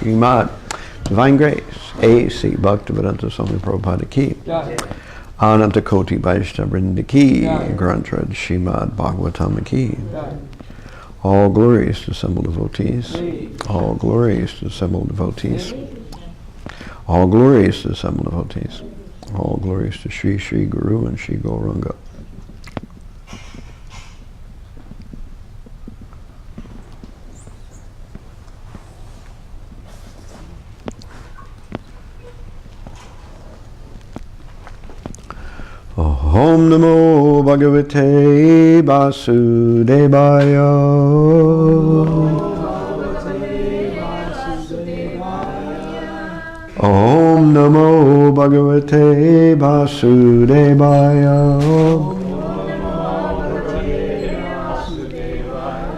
Srimad Divine Grace, A.C. Bhaktivedanta Swami Prabhupada ki, Ananta Koti Vaishnava Vrinda ki, Grantrad Srimad Bhagavatam ki. All glories to assembled devotees. All glories to assembled devotees. All glories to assembled devotees. All glories to Sri Sri Guru and Sri Gauranga. Om Namo Bhagavate Vasudevaya. Om Namo Bhagavate Vasudevaya.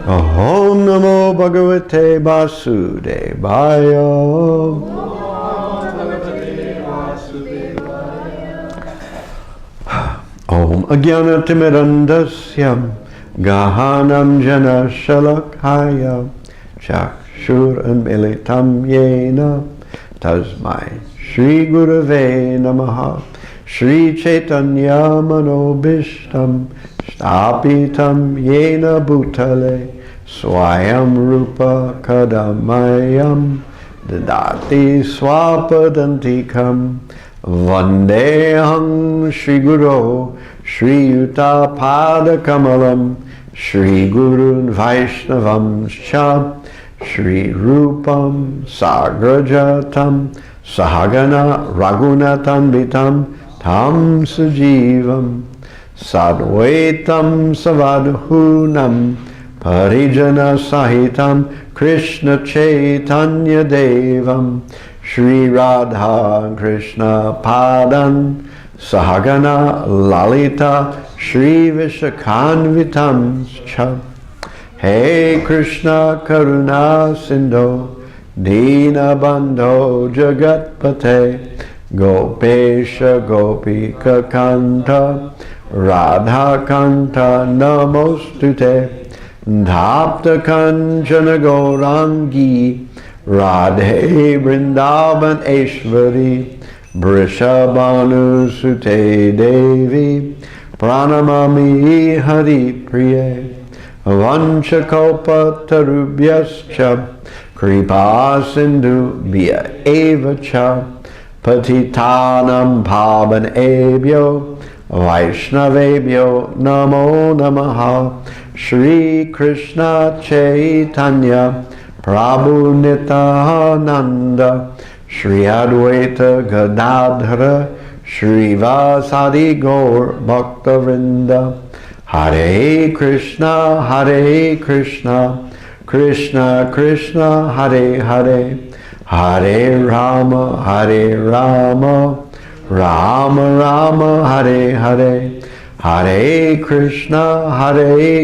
Om Namo Bhagavate Vasudevaya. Om Ajnanatimirandasya Gahanam Jana Shalakaya Chakshur Anmilitam Yena Tasmai Shri Gurave Namaha Shri Chaitanya Manobishtam Stapitam Yena Bhutale Swayam Rupa Kadamayam Dadati Swapadantikam Vandeham Shri Guru Shri Yuta Pada Kamalam Shri Gurun Vaishnavam Cha Shri Rupam Sagrajatam Sahagana Raghunathanvitam Tam Sujivam Sadvaitam Savadhunam Parijana Sahitam Krishna Chaitanya Devam Shri Radha Krishna Padan Sahagana Lalita Shri Vishakhanvitam Cha. Hey Krishna Karuna Sindho Dina Bandho Jagatpate Gopesha Gopika Kanta Radha Kanta Namostute Dhapta Kanchana Gaurangi Radhe Vrindavan Eshvari Brishabhanu Sute Devi Pranamami Hari Priye Vanchakopa Tarubhyascha Kripa Sindhu Vya Evacha Patitanam Pavan Ebhyo Vaishnavebhyo Namo Namaha Shri Krishna Chaitanya Prabhu Nityananda Shri Advaita Gadadhara Shri Vasadi Gaur Bhakta Vrinda Hare Krishna Krishna Krishna Hare Hare Hare Rama Rama Rama Hare Hare Hare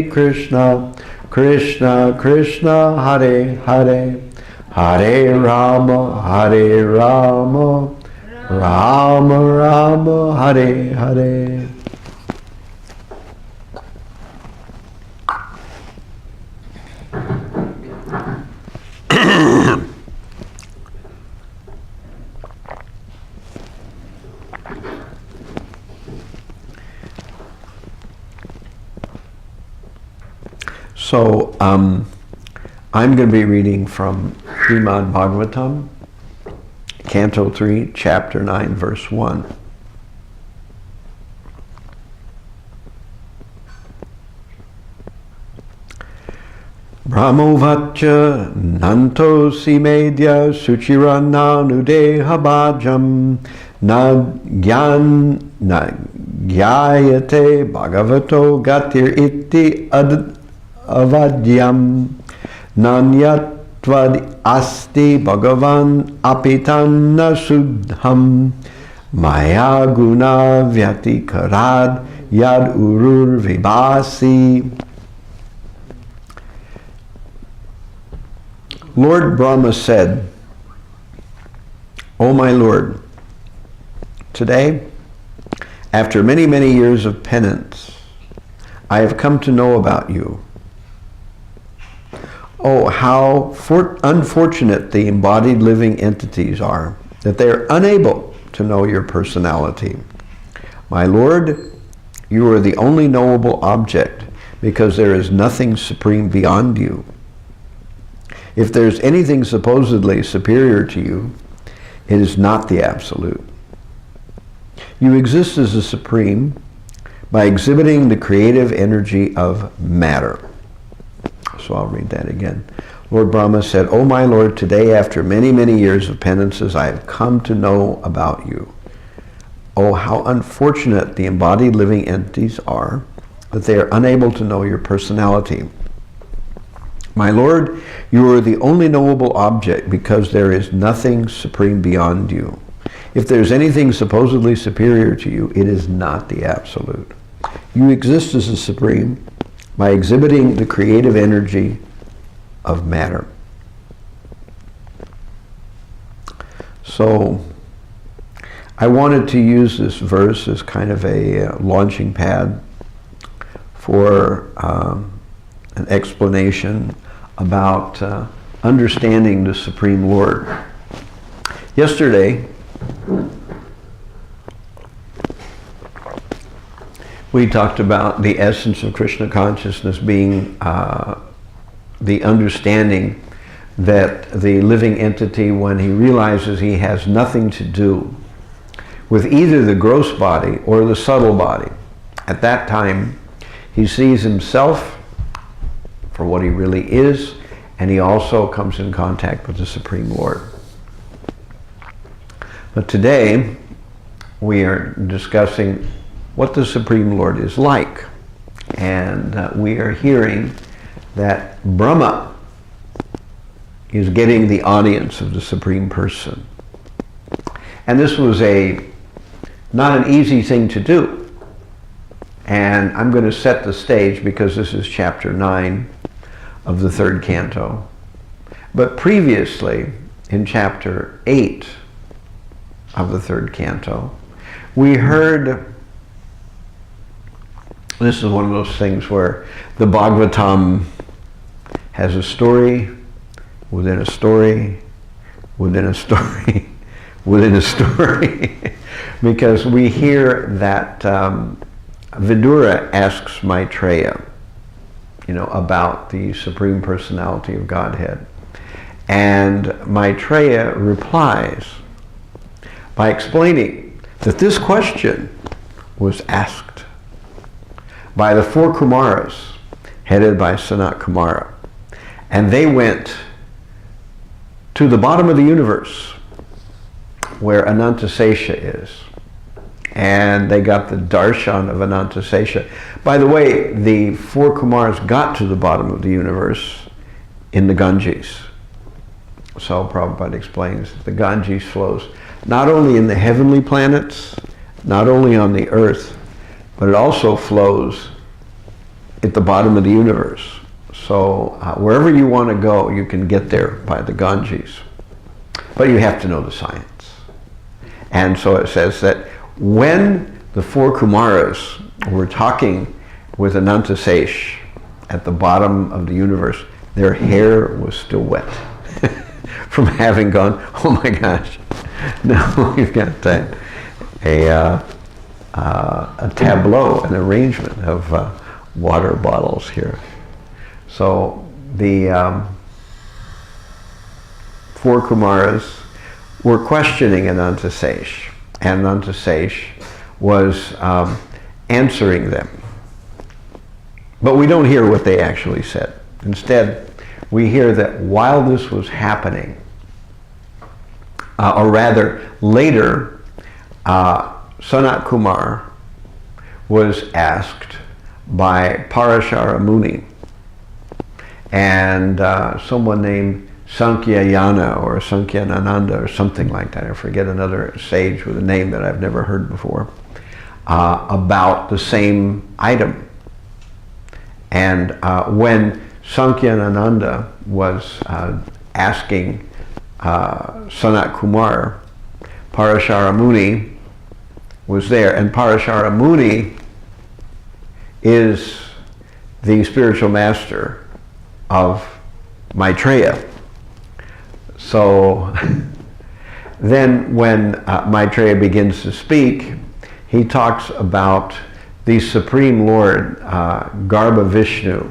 Krishna Krishna Krishna Hare Hare Hare Rama Rama Rama Hare Hare. So, I'm going to be reading from Srimad Bhagavatam, Canto 3, Chapter 9, Verse 1. Brahmovacha nanto simedya suchirananudeha bhajam na gyayate bhagavato gatir iti avadyam nanyatvad asti bhagavan apitanna suddham maya guna vyatikarad yad urur vibhasi. Lord Brahma said, O my Lord, today, after many, many years of penance, I have come to know about you. Oh, how unfortunate the embodied living entities are, that they are unable to know your personality. My Lord, you are the only knowable object, because there is nothing supreme beyond you. If there's anything supposedly superior to you, it is not the Absolute. You exist as the Supreme by exhibiting the creative energy of matter. So I'll read that again. Lord Brahma said, "O my Lord, today after many, many years of penances, I have come to know about you. Oh, how unfortunate the embodied living entities are, that they are unable to know your personality. My Lord, you are the only knowable object, because there is nothing supreme beyond you. If there's anything supposedly superior to you, it is not the Absolute. You exist as the Supreme by exhibiting the creative energy of matter." So I wanted to use this verse as kind of a launching pad for an explanation about understanding the Supreme Lord. Yesterday, we talked about the essence of Krishna consciousness being the understanding that the living entity, when he realizes he has nothing to do with either the gross body or the subtle body, at that time he sees himself for what he really is, and he also comes in contact with the Supreme Lord. But today we are discussing what the Supreme Lord is like, and we are hearing that Brahma is getting the audience of the Supreme Person. And this was not an easy thing to do. And I'm going to set the stage because this is chapter 9 of the 3rd canto. But previously, in chapter 8 of the 3rd canto, we heard, this is one of those things where the Bhagavatam has a story within a story within a story within a story, because we hear that Vidura asks Maitreya, about the Supreme Personality of Godhead. And Maitreya replies by explaining that this question was asked by the 4 Kumaras, headed by Sanat Kumara. And they went to the bottom of the universe, where Anantasesha is. And they got the darshan of Anantasesha. By the way, the 4 Kumaras got to the bottom of the universe in the Ganges. So Prabhupada explains that the Ganges flows not only in the heavenly planets, not only on the earth, but it also flows at the bottom of the universe. So wherever you want to go, you can get there by the Ganges. But you have to know the science. And so it says that when the 4 Kumaras were talking with Anantasesh at the bottom of the universe, their hair was still wet from having gone, oh my gosh, now we've got a tableau, an arrangement of water bottles here. So the 4 Kumaras were questioning Anantasesh, and Anantasesh was answering them. But we don't hear what they actually said. Instead, we hear that while this was happening, or rather later, Sanat Kumar was asked by Parashara Muni and someone named Sankyayana or Sankyanananda or something like that, I forget, another sage with a name that I've never heard before, about the same item. And when Sankyanananda was asking Sanat Kumar, Parashara Muni was there, and Parashara Muni is the spiritual master of Maitreya. So then when Maitreya begins to speak, he talks about the Supreme Lord, Garbha Vishnu,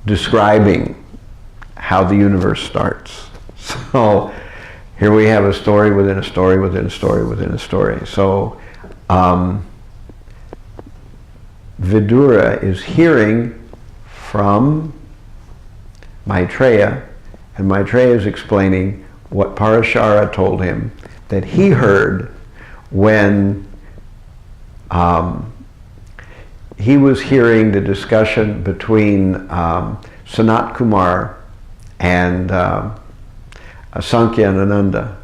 describing how the universe starts. So here we have a story within a story within a story within a story. So Vidura is hearing from Maitreya, and Maitreya is explaining what Parashara told him that he heard when he was hearing the discussion between Sanat Kumar and Sankhya and Ananda.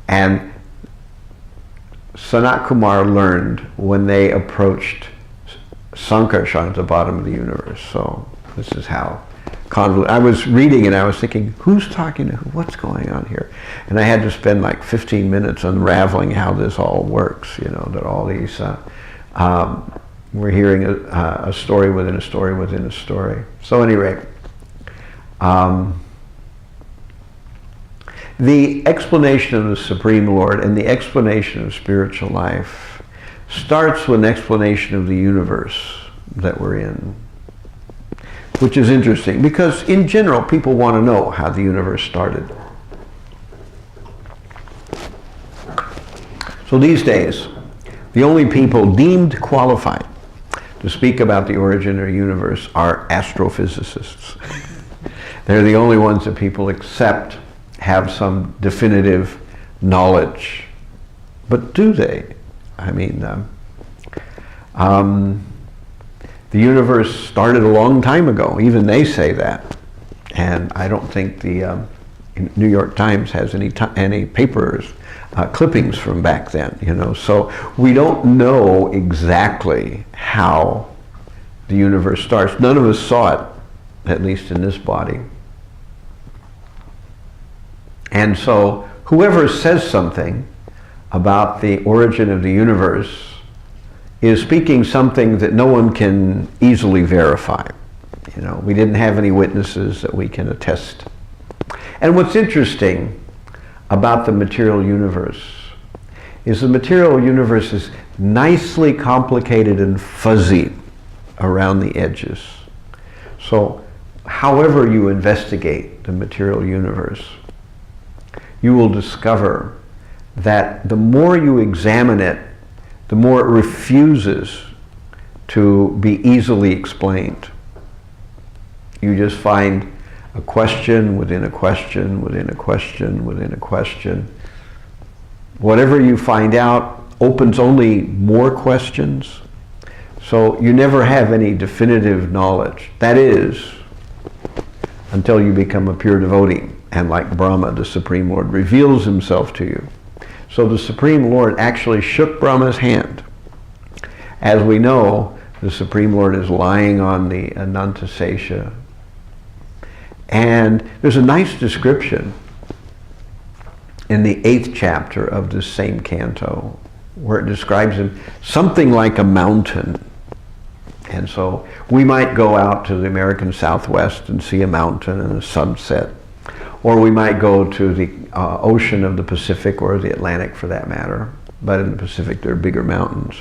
And Sanat Kumar learned when they approached Sankarshan at the bottom of the universe. So this is how I was reading and I was thinking, who's talking to who? What's going on here? And I had to spend like 15 minutes unraveling how this all works, you know, that all these, we're hearing a story within a story within a story. So at any rate, the explanation of the Supreme Lord and the explanation of spiritual life starts with an explanation of the universe that we're in, which is interesting because in general people want to know how the universe started. So these days, the only people deemed qualified to speak about the origin of the universe are astrophysicists. They're the only ones that people accept have some definitive knowledge. But do they? I mean, the universe started a long time ago. Even they say that. And I don't think the New York Times has any papers, clippings from back then, you know. So we don't know exactly how the universe starts. None of us saw it, at least in this body. And so whoever says something about the origin of the universe is speaking something that no one can easily verify. You know, we didn't have any witnesses that we can attest. And what's interesting about the material universe is the material universe is nicely complicated and fuzzy around the edges. So however you investigate the material universe, you will discover that the more you examine it, the more it refuses to be easily explained. You just find a question within a question within a question within a question. Whatever you find out opens only more questions. So you never have any definitive knowledge. That is, until you become a pure devotee. And like Brahma, the Supreme Lord reveals himself to you. So the Supreme Lord actually shook Brahma's hand. As we know, the Supreme Lord is lying on the Anantasesha. And there's a nice description in the 8th chapter of this same canto, where it describes him something like a mountain. And so we might go out to the American Southwest and see a mountain and a sunset. Or we might go to the ocean of the Pacific, or the Atlantic for that matter. But in the Pacific there are bigger mountains.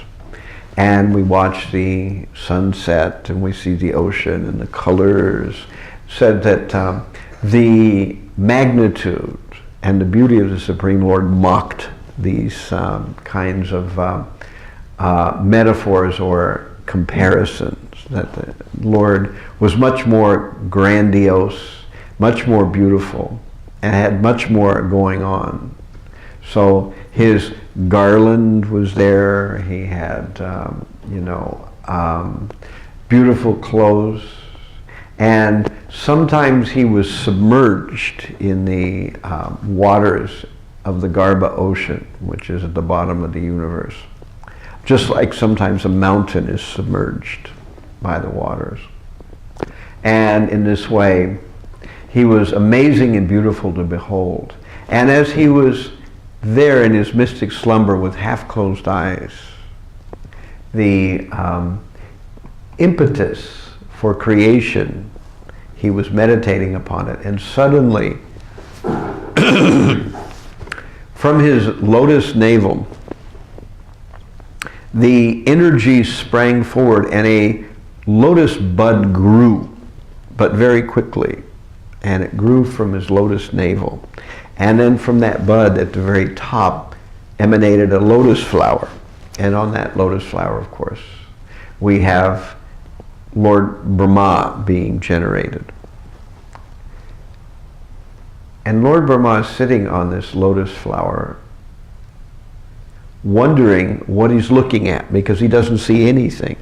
And we watch the sunset and we see the ocean and the colors. Said that the magnitude and the beauty of the Supreme Lord mocked these kinds of metaphors or comparisons. That the Lord was much more grandiose, much more beautiful, and had much more going on. So his garland was there. He had, beautiful clothes, and sometimes he was submerged in the waters of the Garbha Ocean, which is at the bottom of the universe. Just like sometimes a mountain is submerged by the waters. And in this way, he was amazing and beautiful to behold. And as he was there in his mystic slumber with half-closed eyes, the impetus for creation, he was meditating upon it, and suddenly from his lotus navel the energy sprang forward and a lotus bud grew, but very quickly, and it grew from his lotus navel, and then from that bud at the very top emanated a lotus flower, and on that lotus flower, of course, we have Lord Brahma being generated. And Lord Brahma is sitting on this lotus flower, wondering what he's looking at, because he doesn't see anything.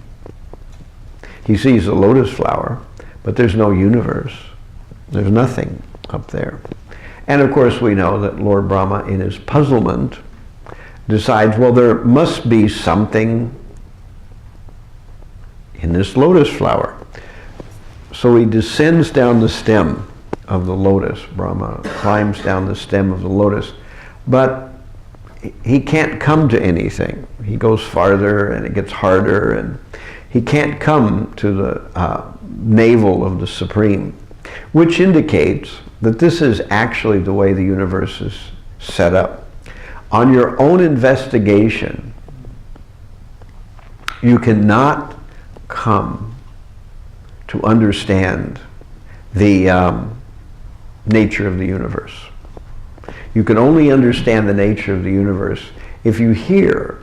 He sees a lotus flower, but there's no universe. There's nothing up there. And of course we know that Lord Brahma, in his puzzlement, decides, well, there must be something in this lotus flower. So he descends down the stem of the lotus. Brahma climbs down the stem of the lotus, but he can't come to anything. He goes farther and it gets harder, and he can't come to the navel of the Supreme, which indicates that this is actually the way the universe is set up. On your own investigation, you cannot come to understand the nature of the universe. You can only understand the nature of the universe if you hear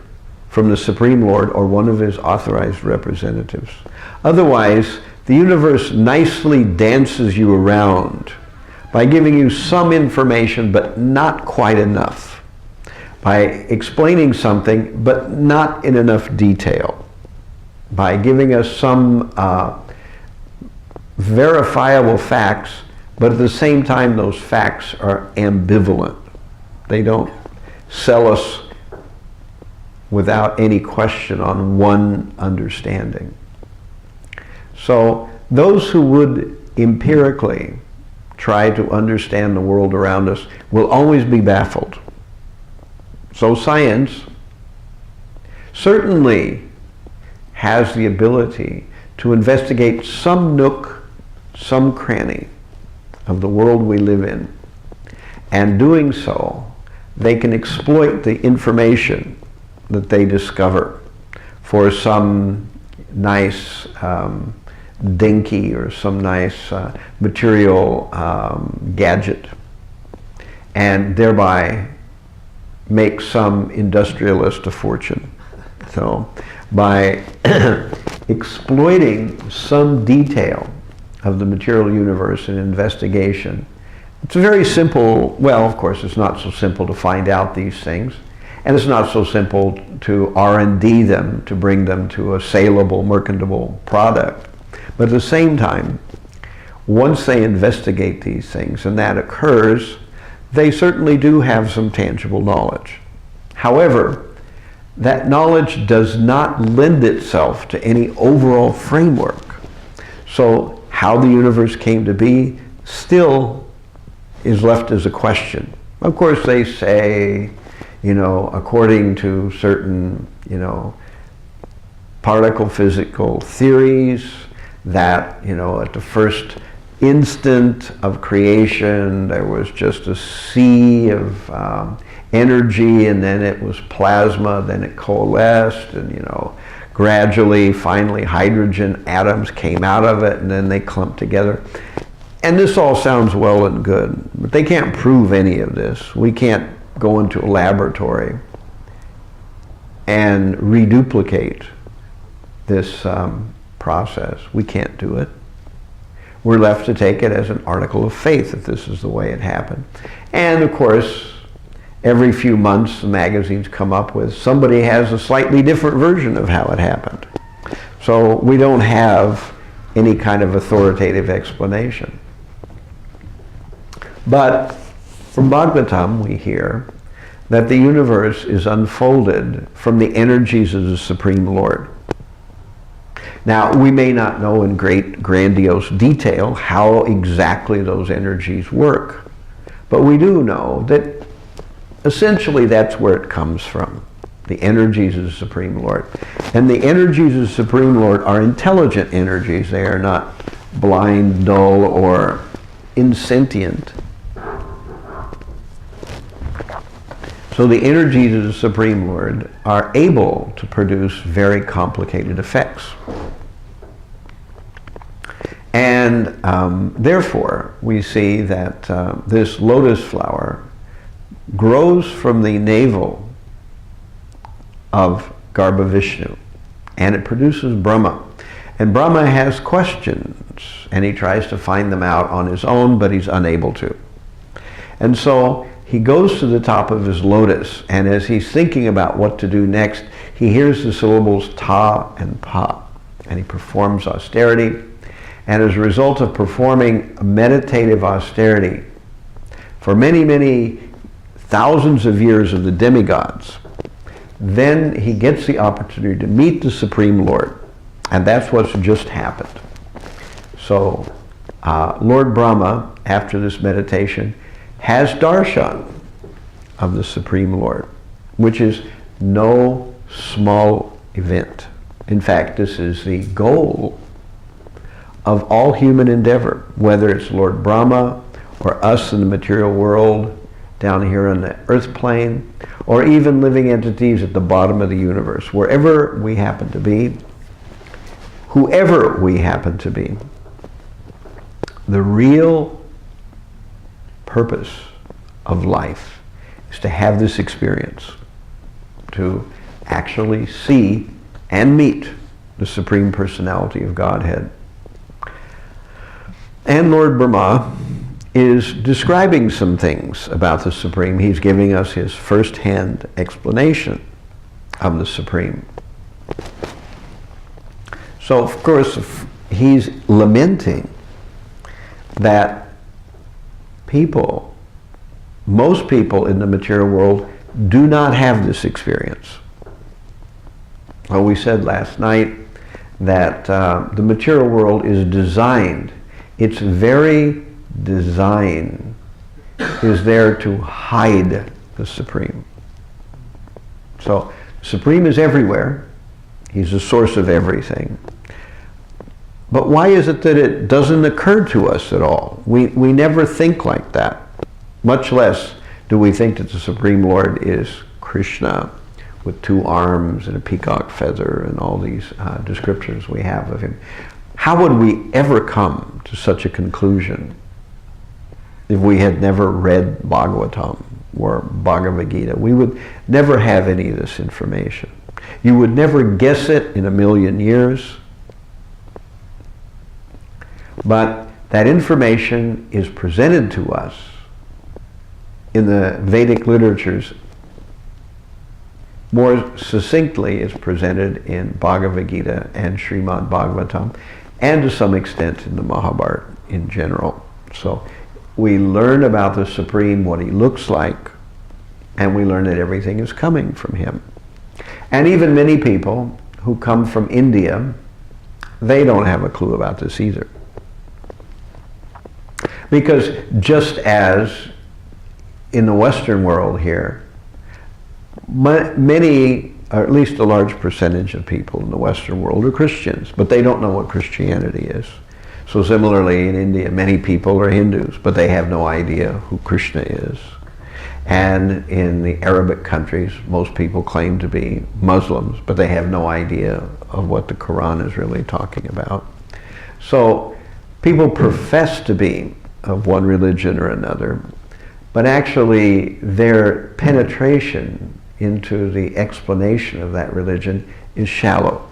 from the Supreme Lord or one of his authorized representatives. Otherwise, the universe nicely dances you around by giving you some information but not quite enough, by explaining something but not in enough detail, by giving us some verifiable facts, but at the same time those facts are ambivalent. They don't sell us without any question on one understanding. So those who would empirically try to understand the world around us will always be baffled. So science certainly has the ability to investigate some nook, some cranny of the world we live in. And doing so, they can exploit the information that they discover for some nice dinky or some nice material gadget, and thereby make some industrialist a fortune. So by exploiting some detail of the material universe in investigation, it's very simple. Well, of course, it's not so simple to find out these things, and it's not so simple to R&D them, to bring them to a saleable, merchantable product. But at the same time, once they investigate these things, and that occurs, they certainly do have some tangible knowledge. However, that knowledge does not lend itself to any overall framework. So how the universe came to be still is left as a question. Of course, they say, according to certain, particle physical theories, that, at the first instant of creation, there was just a sea of energy, and then it was plasma, then it coalesced, and, gradually, finally, hydrogen atoms came out of it, and then they clumped together. And this all sounds well and good, but they can't prove any of this. We can't go into a laboratory and reduplicate this process. We can't do it. We're left to take it as an article of faith that this is the way it happened. And of course, every few months the magazines come up with somebody has a slightly different version of how it happened. So we don't have any kind of authoritative explanation. But from Bhagavatam we hear that the universe is unfolded from the energies of the Supreme Lord. Now, we may not know in great grandiose detail how exactly those energies work, but we do know that essentially that's where it comes from, the energies of the Supreme Lord. And the energies of the Supreme Lord are intelligent energies. They are not blind, dull, or insentient. So the energies of the Supreme Lord are able to produce very complicated effects. And therefore, we see that this lotus flower grows from the navel of Garbhavishnu, and it produces Brahma. And Brahma has questions, and he tries to find them out on his own, but he's unable to. And so he goes to the top of his lotus, and as he's thinking about what to do next, he hears the syllables ta and pa, and he performs austerity. And as a result of performing meditative austerity for many, many thousands of years of the demigods, then he gets the opportunity to meet the Supreme Lord. And that's what's just happened. So Lord Brahma, after this meditation, has darshan of the Supreme Lord, which is no small event. In fact, this is the goal of all human endeavor, whether it's Lord Brahma or us in the material world down here on the earth plane, or even living entities at the bottom of the universe, wherever we happen to be, whoever we happen to be. The real purpose of life is to have this experience, to actually see and meet the Supreme Personality of Godhead. And Lord Brahma is describing some things about the Supreme. He's giving us his first-hand explanation of the Supreme. So, of course, he's lamenting that people, most people in the material world, do not have this experience. Well, we said last night that the material world is designed, its very design is there to hide the Supreme. So, Supreme is everywhere. He's the source of everything. But why is it that it doesn't occur to us at all? We never think like that. Much less do we think that the Supreme Lord is Krishna with 2 arms and a peacock feather and all these descriptions we have of him. How would we ever come to such a conclusion if we had never read Bhagavatam or Bhagavad Gita? We would never have any of this information. You would never guess it in a million years. But that information is presented to us in the Vedic literatures. More succinctly, is presented in Bhagavad Gita and Srimad Bhagavatam, and to some extent in the Mahabharata in general. So we learn about the Supreme, what he looks like, and we learn that everything is coming from him. And even many people who come from India, they don't have a clue about this either. Because just as in the Western world here, many, or at least a large percentage of people in the Western world are Christians, but they don't know what Christianity is. So similarly in India, many people are Hindus, but they have no idea who Krishna is. And in the Arabic countries, most people claim to be Muslims, but they have no idea of what the Quran is really talking about. So people profess to be of one religion or another, but actually their penetration into the explanation of that religion is shallow,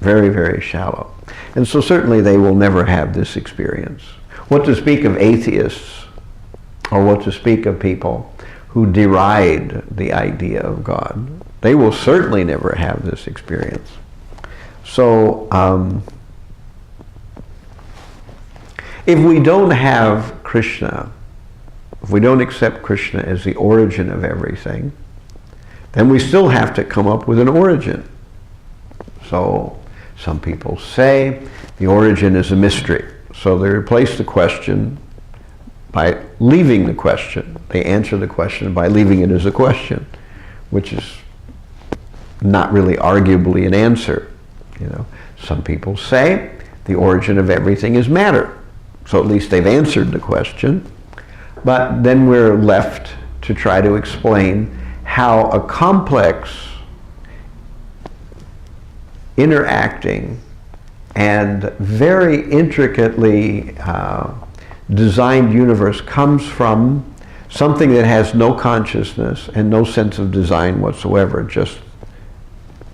very, very shallow. And so certainly they will never have this experience. What to speak of atheists, or what to speak of people who deride the idea of God? They will certainly never have this experience. So if we don't have Krishna, if we don't accept Krishna as the origin of everything, then we still have to come up with an origin. So some people say the origin is a mystery. So they replace the question by leaving the question. They answer the question by leaving it as a question, which is not really arguably an answer. You know, some people say the origin of everything is matter. So at least they've answered the question. But then we're left to try to explain how a complex, interacting, and very intricately designed universe comes from something that has no consciousness and no sense of design whatsoever, just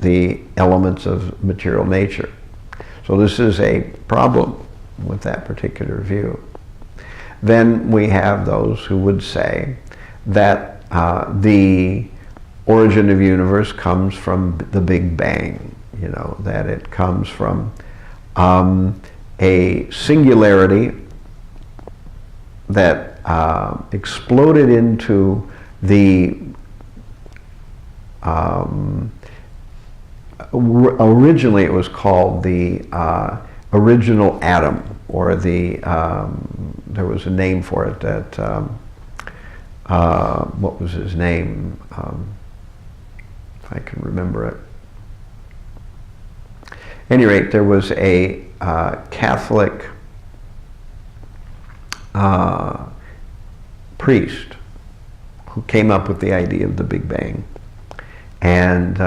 the elements of material nature. So this is a problem with that particular view. Then we have those who would say that the origin of the universe comes from the Big Bang, you know, that it comes from a singularity that exploded into the originally it was called the original atom, or the there was a name for it that what was his name, if I can remember it. At any rate, there was a Catholic priest who came up with the idea of the Big Bang, and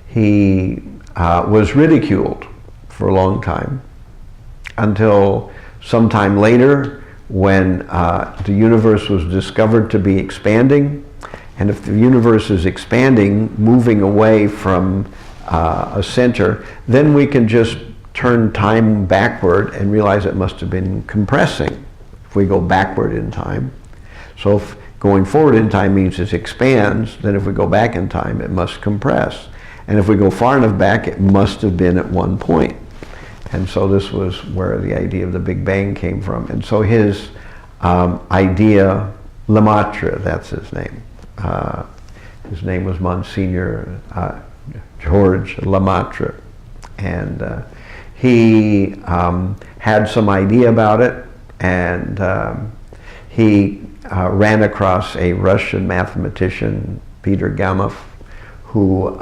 he was ridiculed for a long time, until sometime later when the universe was discovered to be expanding. And if the universe is expanding, moving away from a center, then we can just turn time backward and realize it must have been compressing if we go backward in time. So if going forward in time means it expands, then if we go back in time, it must compress. And if we go far enough back, it must have been at one point. And so this was where the idea of the Big Bang came from. And so his idea, Lemaitre, that's his name. His name was Monsignor George Lemaitre. And he had some idea about it, and he ran across a Russian mathematician, Peter Gamow, who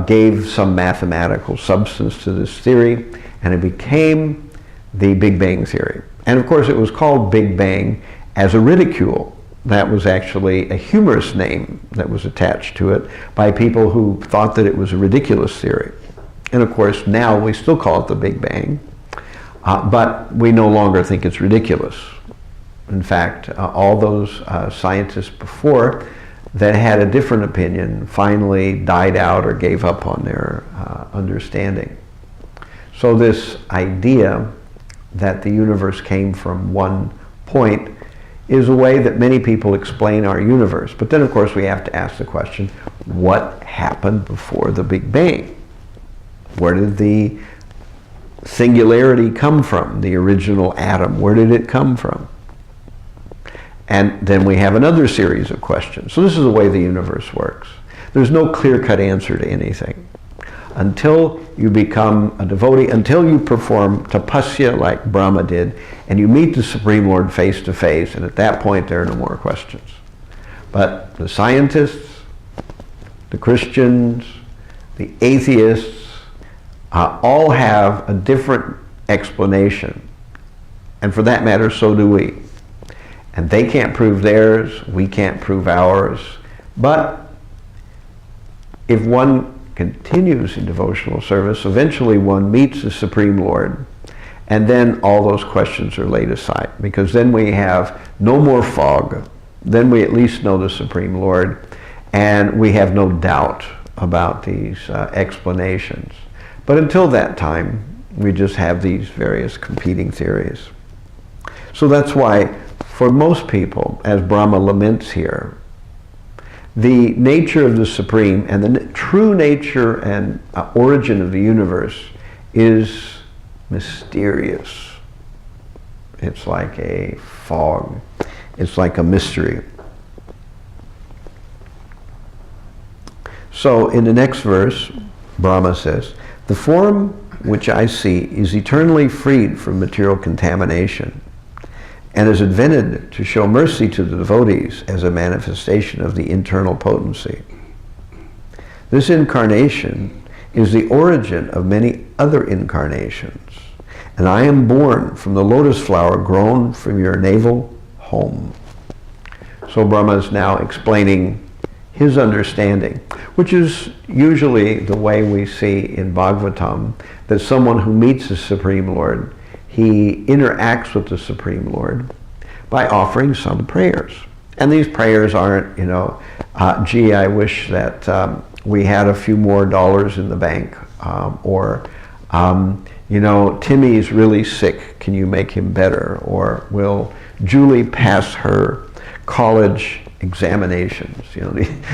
gave some mathematical substance to this theory, and it became the Big Bang theory. And of course it was called Big Bang as a ridicule. That was actually a humorous name that was attached to it by people who thought that it was a ridiculous theory. And of course now we still call it the Big Bang, but we no longer think it's ridiculous. In fact, all those scientists before that had a different opinion finally died out or gave up on their understanding. So this idea that the universe came from one point is a way that many people explain our universe. But then of course we have to ask the question, what happened before the Big Bang? Where did the singularity come from, the original atom? Where did it come from? And then we have another series of questions. So this is the way the universe works. There's no clear-cut answer to anything. Until you become a devotee, until you perform tapasya like Brahma did, and you meet the Supreme Lord face to face, and at that point there are no more questions. But the scientists, the Christians, the atheists, all have a different explanation. And for that matter, so do we. And they can't prove theirs, we can't prove ours. But if one continues in devotional service, eventually one meets the Supreme Lord, and then all those questions are laid aside, because then we have no more fog. Then we at least know the Supreme Lord, and we have no doubt about these explanations. But until that time, we just have these various competing theories. So that's why, for most people, as Brahma laments here, the nature of the Supreme and the true nature and origin of the universe is mysterious. It's like a fog. It's like a mystery. So in the next verse, Brahma says, "The form which I see is eternally freed from material contamination, and is invented to show mercy to the devotees as a manifestation of the internal potency. This incarnation is the origin of many other incarnations, and I am born from the lotus flower grown from your navel home. So Brahma is now explaining his understanding, which is usually the way we see in Bhagavatam, that someone who meets the Supreme Lord, he interacts with the Supreme Lord by offering some prayers. And these prayers aren't, gee, I wish that we had a few more dollars in the bank, or Timmy's really sick, can you make him better? Or will Julie pass her college examinations?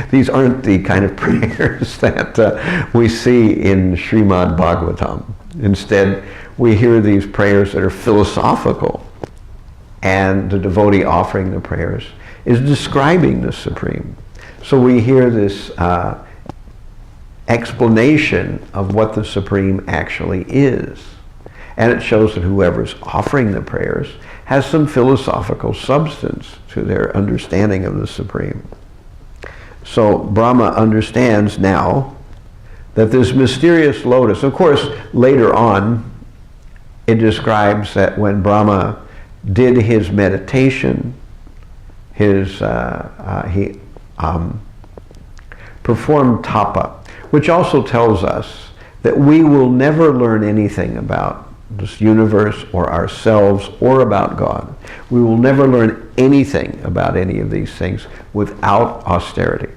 These aren't the kind of prayers that we see in Srimad Bhagavatam. Instead, we hear these prayers that are philosophical, and the devotee offering the prayers is describing the Supreme. So we hear this explanation of what the Supreme actually is. And it shows that whoever's offering the prayers has some philosophical substance to their understanding of the Supreme. So Brahma understands now that this mysterious lotus, of course, later on, it describes that when Brahma did his meditation, he performed tapa, which also tells us that we will never learn anything about this universe or ourselves or about God. We will never learn anything about any of these things without austerity.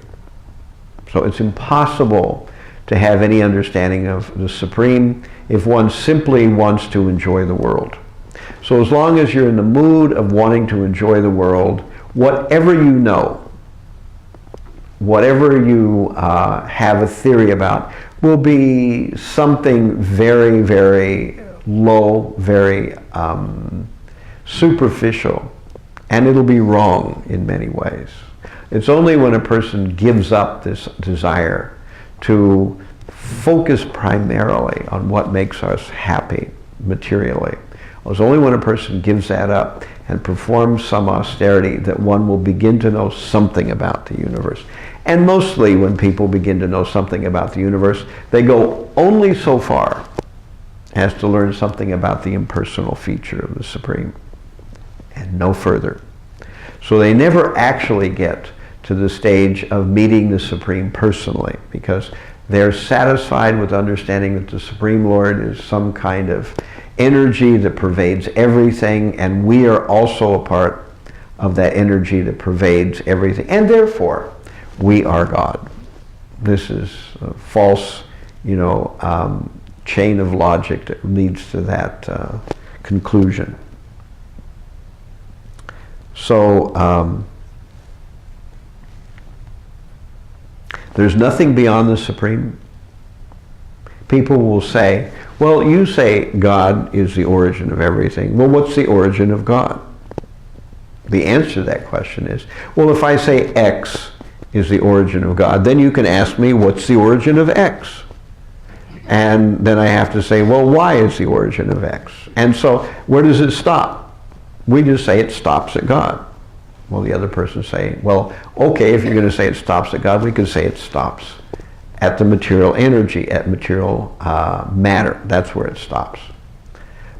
So it's impossible to have any understanding of the Supreme if one simply wants to enjoy the world. So as long as you're in the mood of wanting to enjoy the world, whatever you know, whatever you have a theory about, will be something very, very low, very superficial, and it'll be wrong in many ways. It's only when a person gives up this desire to focus primarily on what makes us happy materially. It's only when a person gives that up and performs some austerity that one will begin to know something about the universe. And mostly when people begin to know something about the universe, they go only so far as to learn something about the impersonal feature of the Supreme, and no further. So they never actually get to the stage of meeting the Supreme personally, because they're satisfied with understanding that the Supreme Lord is some kind of energy that pervades everything, and we are also a part of that energy that pervades everything, and therefore we are God. This is a false, chain of logic that leads to that conclusion. So there's nothing beyond the Supreme. People will say, well, you say God is the origin of everything. Well, what's the origin of God? The answer to that question is, well, if I say X is the origin of God, then you can ask me, what's the origin of X? And then I have to say, well, Y is the origin of X. And so where does it stop? We just say it stops at God. Well, the other person say, well, okay, if you're going to say it stops at God, we can say it stops at the material energy, at material matter. That's where it stops.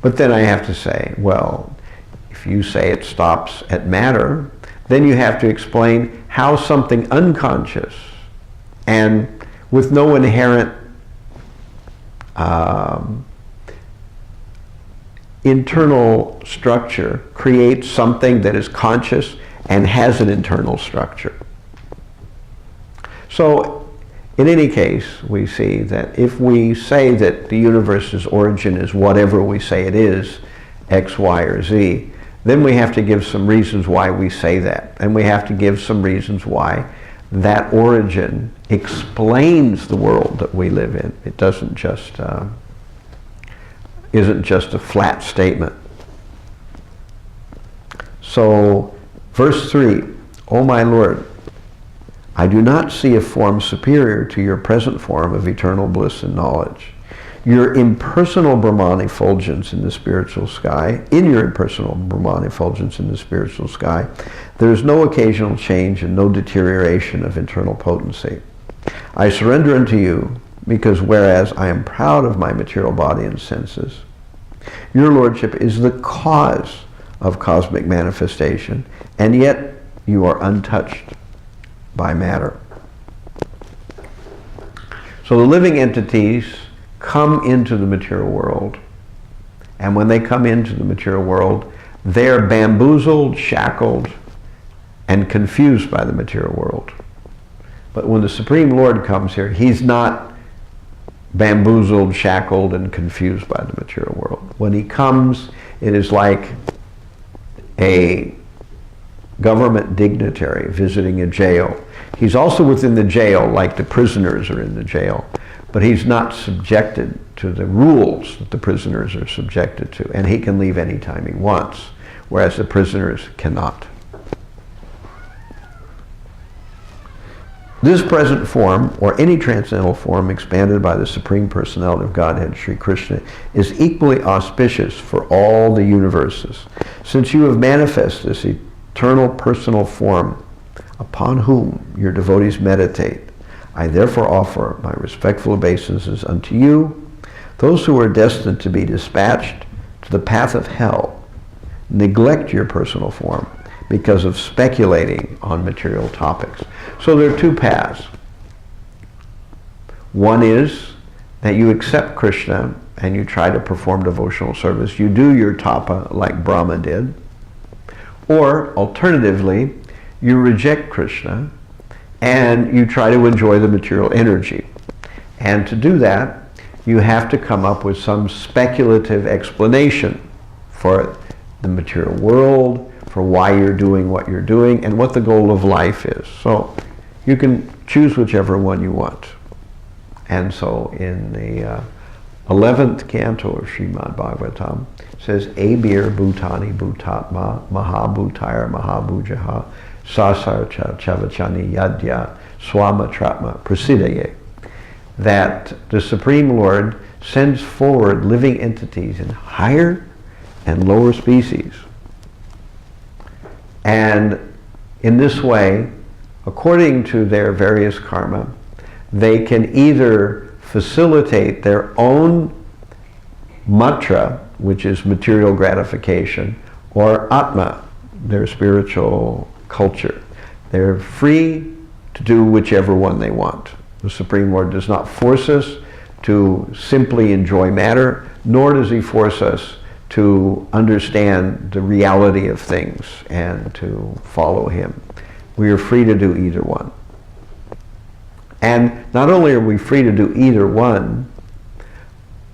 But then I have to say, well, if you say it stops at matter, then you have to explain how something unconscious and with no inherent internal structure creates something that is conscious and has an internal structure. So in any case, we see that if we say that the universe's origin is whatever we say it is, X, Y, or Z, then we have to give some reasons why we say that. And we have to give some reasons why that origin explains the world that we live in. It doesn't just, isn't just a flat statement. So, verse 3, O my Lord, I do not see a form superior to your present form of eternal bliss and knowledge. Your impersonal Brahman effulgence in the spiritual sky, in your impersonal Brahman effulgence in the spiritual sky, there is no occasional change and no deterioration of internal potency. I surrender unto you because whereas I am proud of my material body and senses, your lordship is the cause of cosmic manifestation, and yet you are untouched by matter. So the living entities come into the material world, and when they come into the material world, they are bamboozled, shackled, and confused by the material world. But when the Supreme Lord comes here, he's not bamboozled, shackled, and confused by the material world. When he comes, it is like a government dignitary visiting a jail. He's also within the jail, like the prisoners are in the jail, but he's not subjected to the rules that the prisoners are subjected to, and he can leave anytime he wants, whereas the prisoners cannot. This present form, or any transcendental form expanded by the Supreme Personality of Godhead, Sri Krishna, is equally auspicious for all the universes. Since you have manifested this eternal personal form upon whom your devotees meditate, I therefore offer my respectful obeisances unto you. Those who are destined to be dispatched to the path of hell neglect your personal form because of speculating on material topics. So there are two paths. One is that you accept Krishna and you try to perform devotional service. You do your tapa like Brahma did. Or alternatively, you reject Krishna and you try to enjoy the material energy. And to do that, you have to come up with some speculative explanation for the material world, for why you're doing what you're doing, and what the goal of life is. So you can choose whichever one you want. And so in the 11th canto of Srimad Bhagavatam, it says, Abir Bhutani Bhutatma Mahabhutair Mahabhujaha Sasar Chavachani Yadya Swamatratma Prasidaye. That the Supreme Lord sends forward living entities in higher and lower species. And in this way, according to their various karma, they can either facilitate their own matra, which is material gratification, or atma, their spiritual culture. They're free to do whichever one they want. The Supreme Lord does not force us to simply enjoy matter, nor does he force us to understand the reality of things and to follow him. We are free to do either one. And not only are we free to do either one,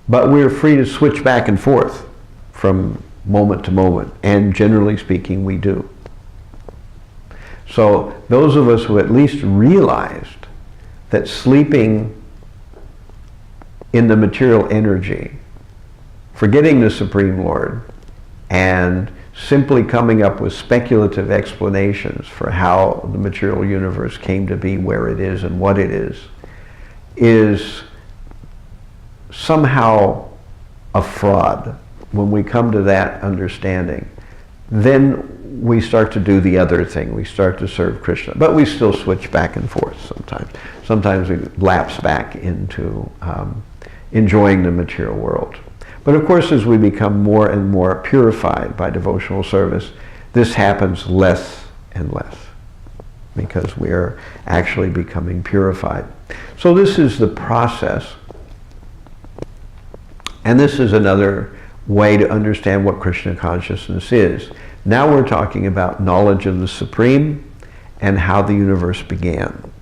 but we're free to switch back and forth from moment to moment. And generally speaking, we do. So those of us who at least realized that sleeping in the material energy, forgetting the Supreme Lord, and simply coming up with speculative explanations for how the material universe came to be where it is and what it is somehow a fraud. When we come to that understanding, then we start to do the other thing. We start to serve Krishna. But we still switch back and forth sometimes. Sometimes we lapse back into enjoying the material world. But of course, as we become more and more purified by devotional service, this happens less and less because we are actually becoming purified. So this is the process. And this is another way to understand what Krishna consciousness is. Now we're talking about knowledge of the Supreme and how the universe began.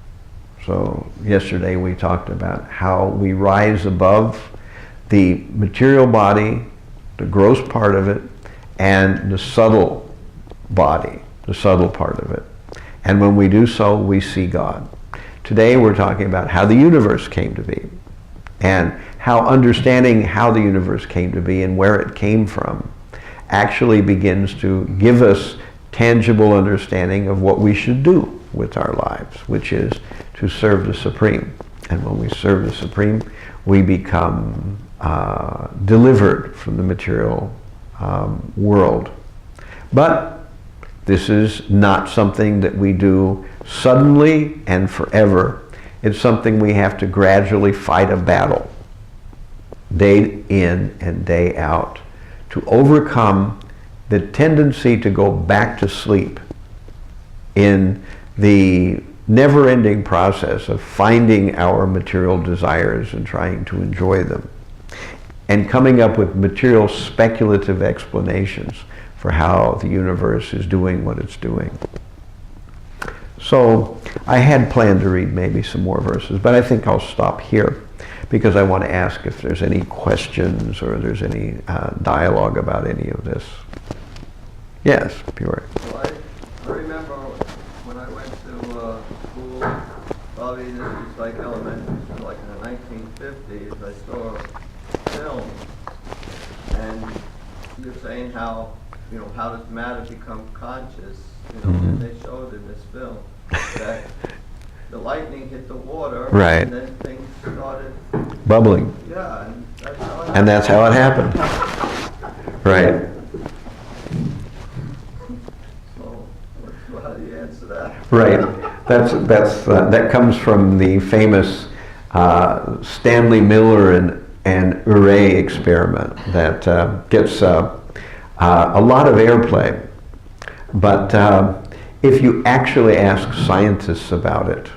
So yesterday we talked about how we rise above the material body, the gross part of it, and the subtle body, the subtle part of it. And when we do so, we see God. Today we're talking about how the universe came to be, and how understanding how the universe came to be and where it came from actually begins to give us tangible understanding of what we should do with our lives, which is to serve the Supreme. And when we serve the Supreme, we become delivered from the material world. But this is not something that we do suddenly and forever. It's something we have to gradually fight a battle, day in and day out, to overcome the tendency to go back to sleep in the never-ending process of finding our material desires and trying to enjoy them, and coming up with material speculative explanations for how the universe is doing what it's doing. So I had planned to read maybe some more verses, but I think I'll stop here because I want to ask if there's any questions or there's any dialogue about any of this. Yes, Pure. Well, I remember when I went to school, probably this was like elementary school, like in the 1950s, I saw a film, and you're saying how, you know, how does matter become conscious? You know, and they showed in this film that the lightning hit the water, right, and then things started bubbling. Yeah, and that's how it and that's how it happened. Right. So how do you answer that? Right. That comes from the famous Stanley Miller and Urey experiment that gets a lot of airplay. But if you actually ask scientists about it,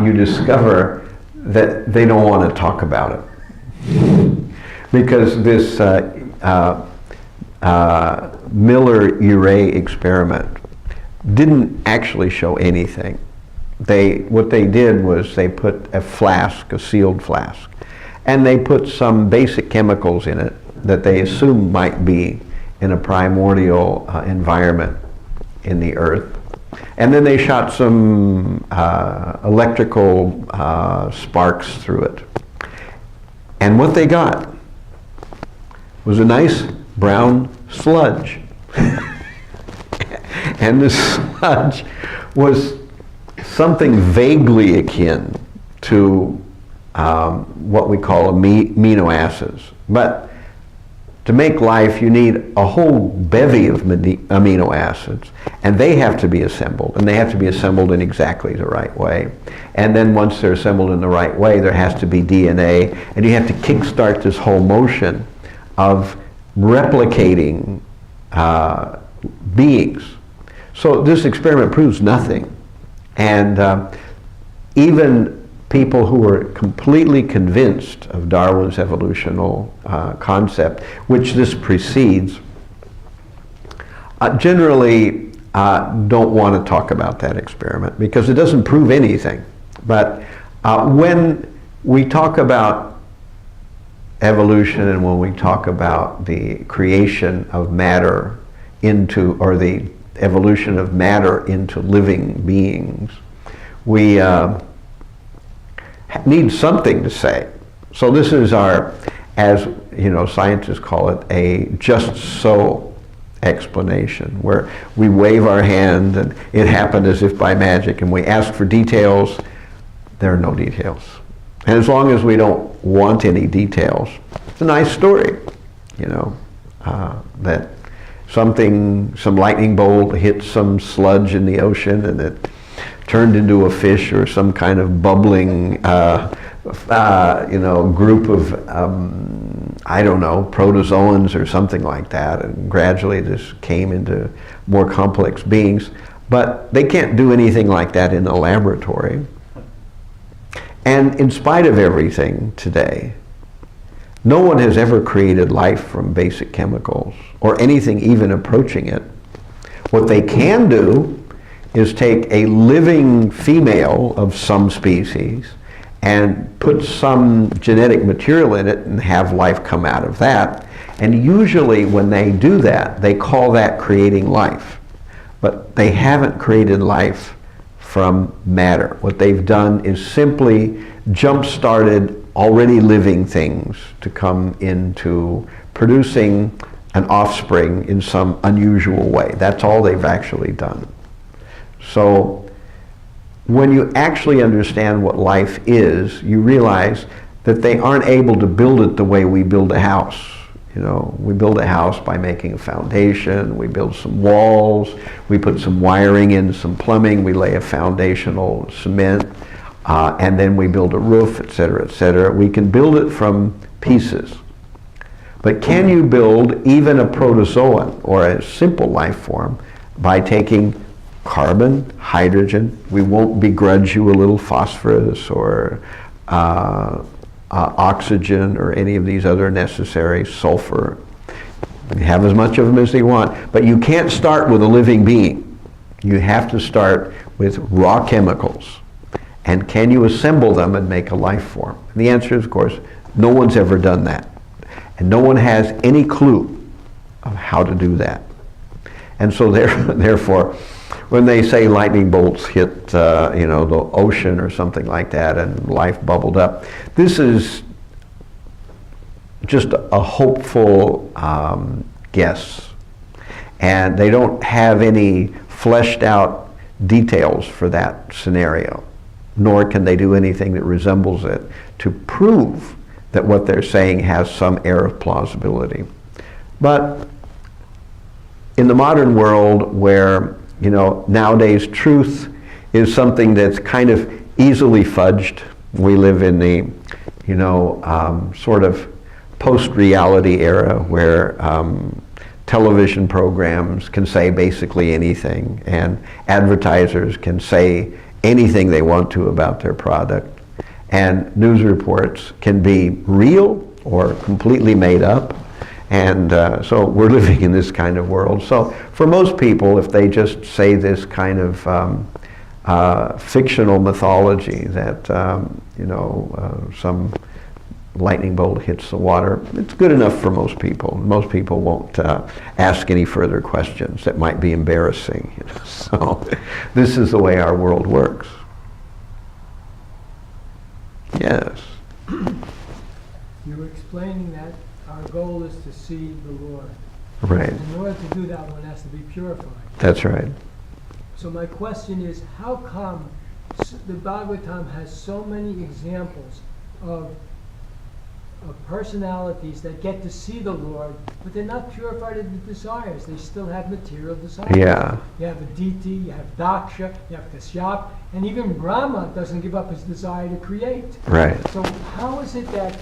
you discover that they don't want to talk about it. Because this Miller-Urey experiment didn't actually show anything. What they did was they put a flask, a sealed flask, and they put some basic chemicals in it that they assumed might be in a primordial environment in the earth. And then they shot some electrical sparks through it. And what they got was a nice brown sludge. And the sludge was something vaguely akin to what we call amino acids. But to make life, you need a whole bevy of amino acids, and they have to be assembled, and they have to be assembled in exactly the right way. And then once they're assembled in the right way, there has to be DNA, and you have to kickstart this whole motion of replicating beings. So this experiment proves nothing. And even people who are completely convinced of Darwin's evolutional concept, which this precedes, generally don't want to talk about that experiment because it doesn't prove anything. But when we talk about evolution and when we talk about the creation of matter into, or the evolution of matter into living beings, we need something to say. So this is our, as you know, scientists call it, a just so explanation, where we wave our hand and it happened as if by magic, and we ask for details. There are no details. And as long as we don't want any details, it's a nice story, you know, that some lightning bolt hit some sludge in the ocean and it turned into a fish or some kind of bubbling, you know, group of, I don't know, protozoans or something like that, and gradually this came into more complex beings. But they can't do anything like that in a laboratory. And in spite of everything today, no one has ever created life from basic chemicals or anything even approaching it. What they can do is take a living female of some species and put some genetic material in it and have life come out of that. And usually when they do that, they call that creating life. But they haven't created life from matter. What they've done is simply jump-started already living things to come into producing an offspring in some unusual way. That's all they've actually done. So when you actually understand what life is, you realize that they aren't able to build it the way we build a house. You know, we build a house by making a foundation, we build some walls, we put some wiring in, some plumbing, we lay a foundational cement. and then we build a roof, etc., etc. We can build it from pieces. But can you build even a protozoan or a simple life form by taking carbon, hydrogen? We won't begrudge you a little phosphorus or oxygen or any of these other necessary, sulfur. You have as much of them as you want, but you can't start with a living being. You have to start with raw chemicals. And can you assemble them and make a life form? And the answer is, of course, no one's ever done that. And no one has any clue of how to do that. And so therefore, when they say lightning bolts hit the ocean or something like that and life bubbled up, this is just a hopeful guess. And they don't have any fleshed out details for that scenario, nor can they do anything that resembles it to prove that what they're saying has some air of plausibility. But in the modern world where, nowadays truth is something that's kind of easily fudged, we live in the, sort of post-reality era where television programs can say basically anything, and advertisers can say anything they want to about their product, and news reports can be real or completely made up. And so we're living in this kind of world. So for most people, if they just say this kind of fictional mythology that some lightning bolt hits the water, it's good enough for most people. Most people won't ask any further questions that might be embarrassing. So this is the way our world works. Yes. You were explaining that our goal is to see the Lord. Right. In order to do that, one has to be purified. That's right. So my question is, how come the Bhagavatam has so many examples of personalities that get to see the Lord, but they're not purified of the desires. They still have material desires. Yeah. You have Aditi, you have Daksha, you have Kashyap, and even Brahma doesn't give up his desire to create. Right. So how is it that,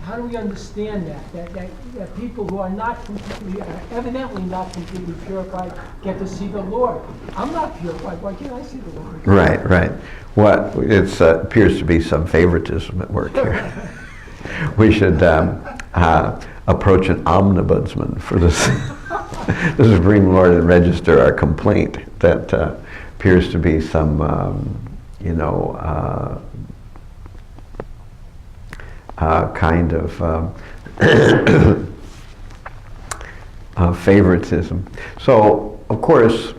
how do we understand that people who are not completely, evidently not completely purified, get to see the Lord? I'm not purified, why can't I see the Lord? Right, right. What it appears to be some favoritism at work here. We should approach an ombudsman for this, the Supreme Lord and register our complaint that appears to be some, kind of favoritism. So, of course,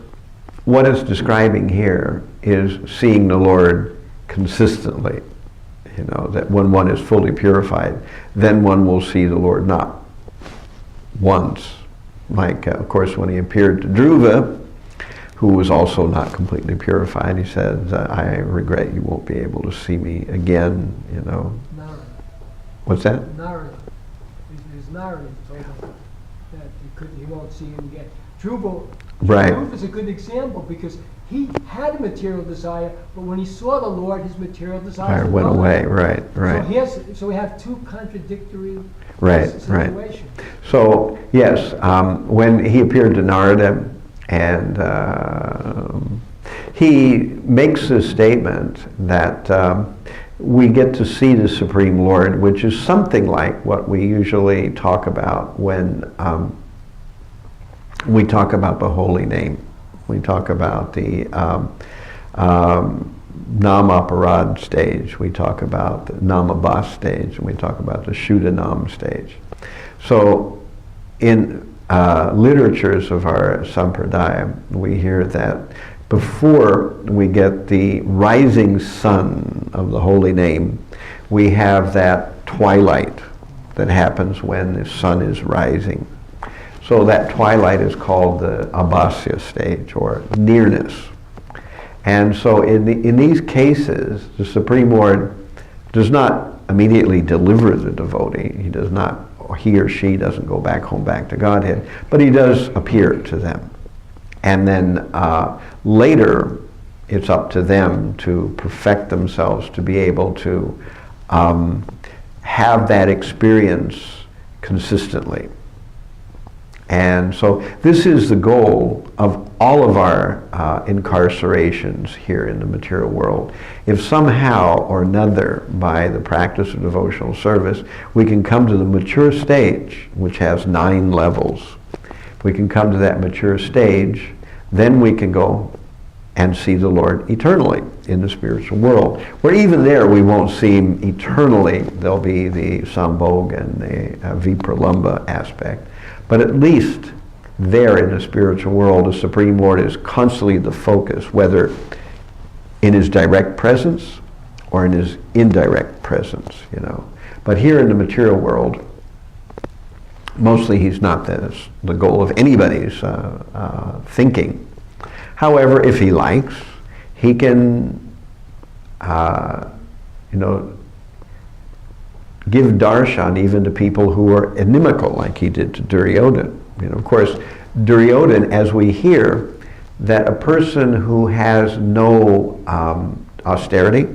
what it's describing here is seeing the Lord consistently. That when one is fully purified, then one will see the Lord not once. Like, of course, when he appeared to Dhruva, who was also not completely purified, he said, I regret you won't be able to see me again, Narada. What's that? Narada. His Narada told him that he won't see him again. Dhruva is a good example because he had a material desire, but when he saw the Lord, his material desire went away. Right. So we have two contradictory situations. Right. So yes, when he appeared to Narada, and he makes this statement that we get to see the Supreme Lord, which is something like what we usually talk about when we talk about the holy name. We talk about the Namaparad stage, we talk about the Namabhas stage, and we talk about the Shuddhanam stage. So in literatures of our sampradaya, we hear that before we get the rising sun of the holy name, we have that twilight that happens when the sun is rising. So that twilight is called the abhasya stage, or nearness. And so in these cases, the Supreme Lord does not immediately deliver the devotee. He does not, or he or she doesn't go back home, back to Godhead, but he does appear to them. And then later, it's up to them to perfect themselves to be able to have that experience consistently. And so this is the goal of all of our incarcerations here in the material world. If somehow or another, by the practice of devotional service, we can come to the mature stage, which has 9 levels. If we can come to that mature stage, then we can go and see the Lord eternally in the spiritual world. Where even there we won't see Him eternally. There'll be the Sambhog and the Vipralambha aspect. But at least there in the spiritual world, the Supreme Lord is constantly the focus, whether in His direct presence or in His indirect presence, you know. But here in the material world, mostly He's not the goal of anybody's thinking. However, if He likes, He can, give darshan even to people who are inimical, like He did to Duryodhana. You know, of course, Duryodhana, as we hear, that a person who has no austerity,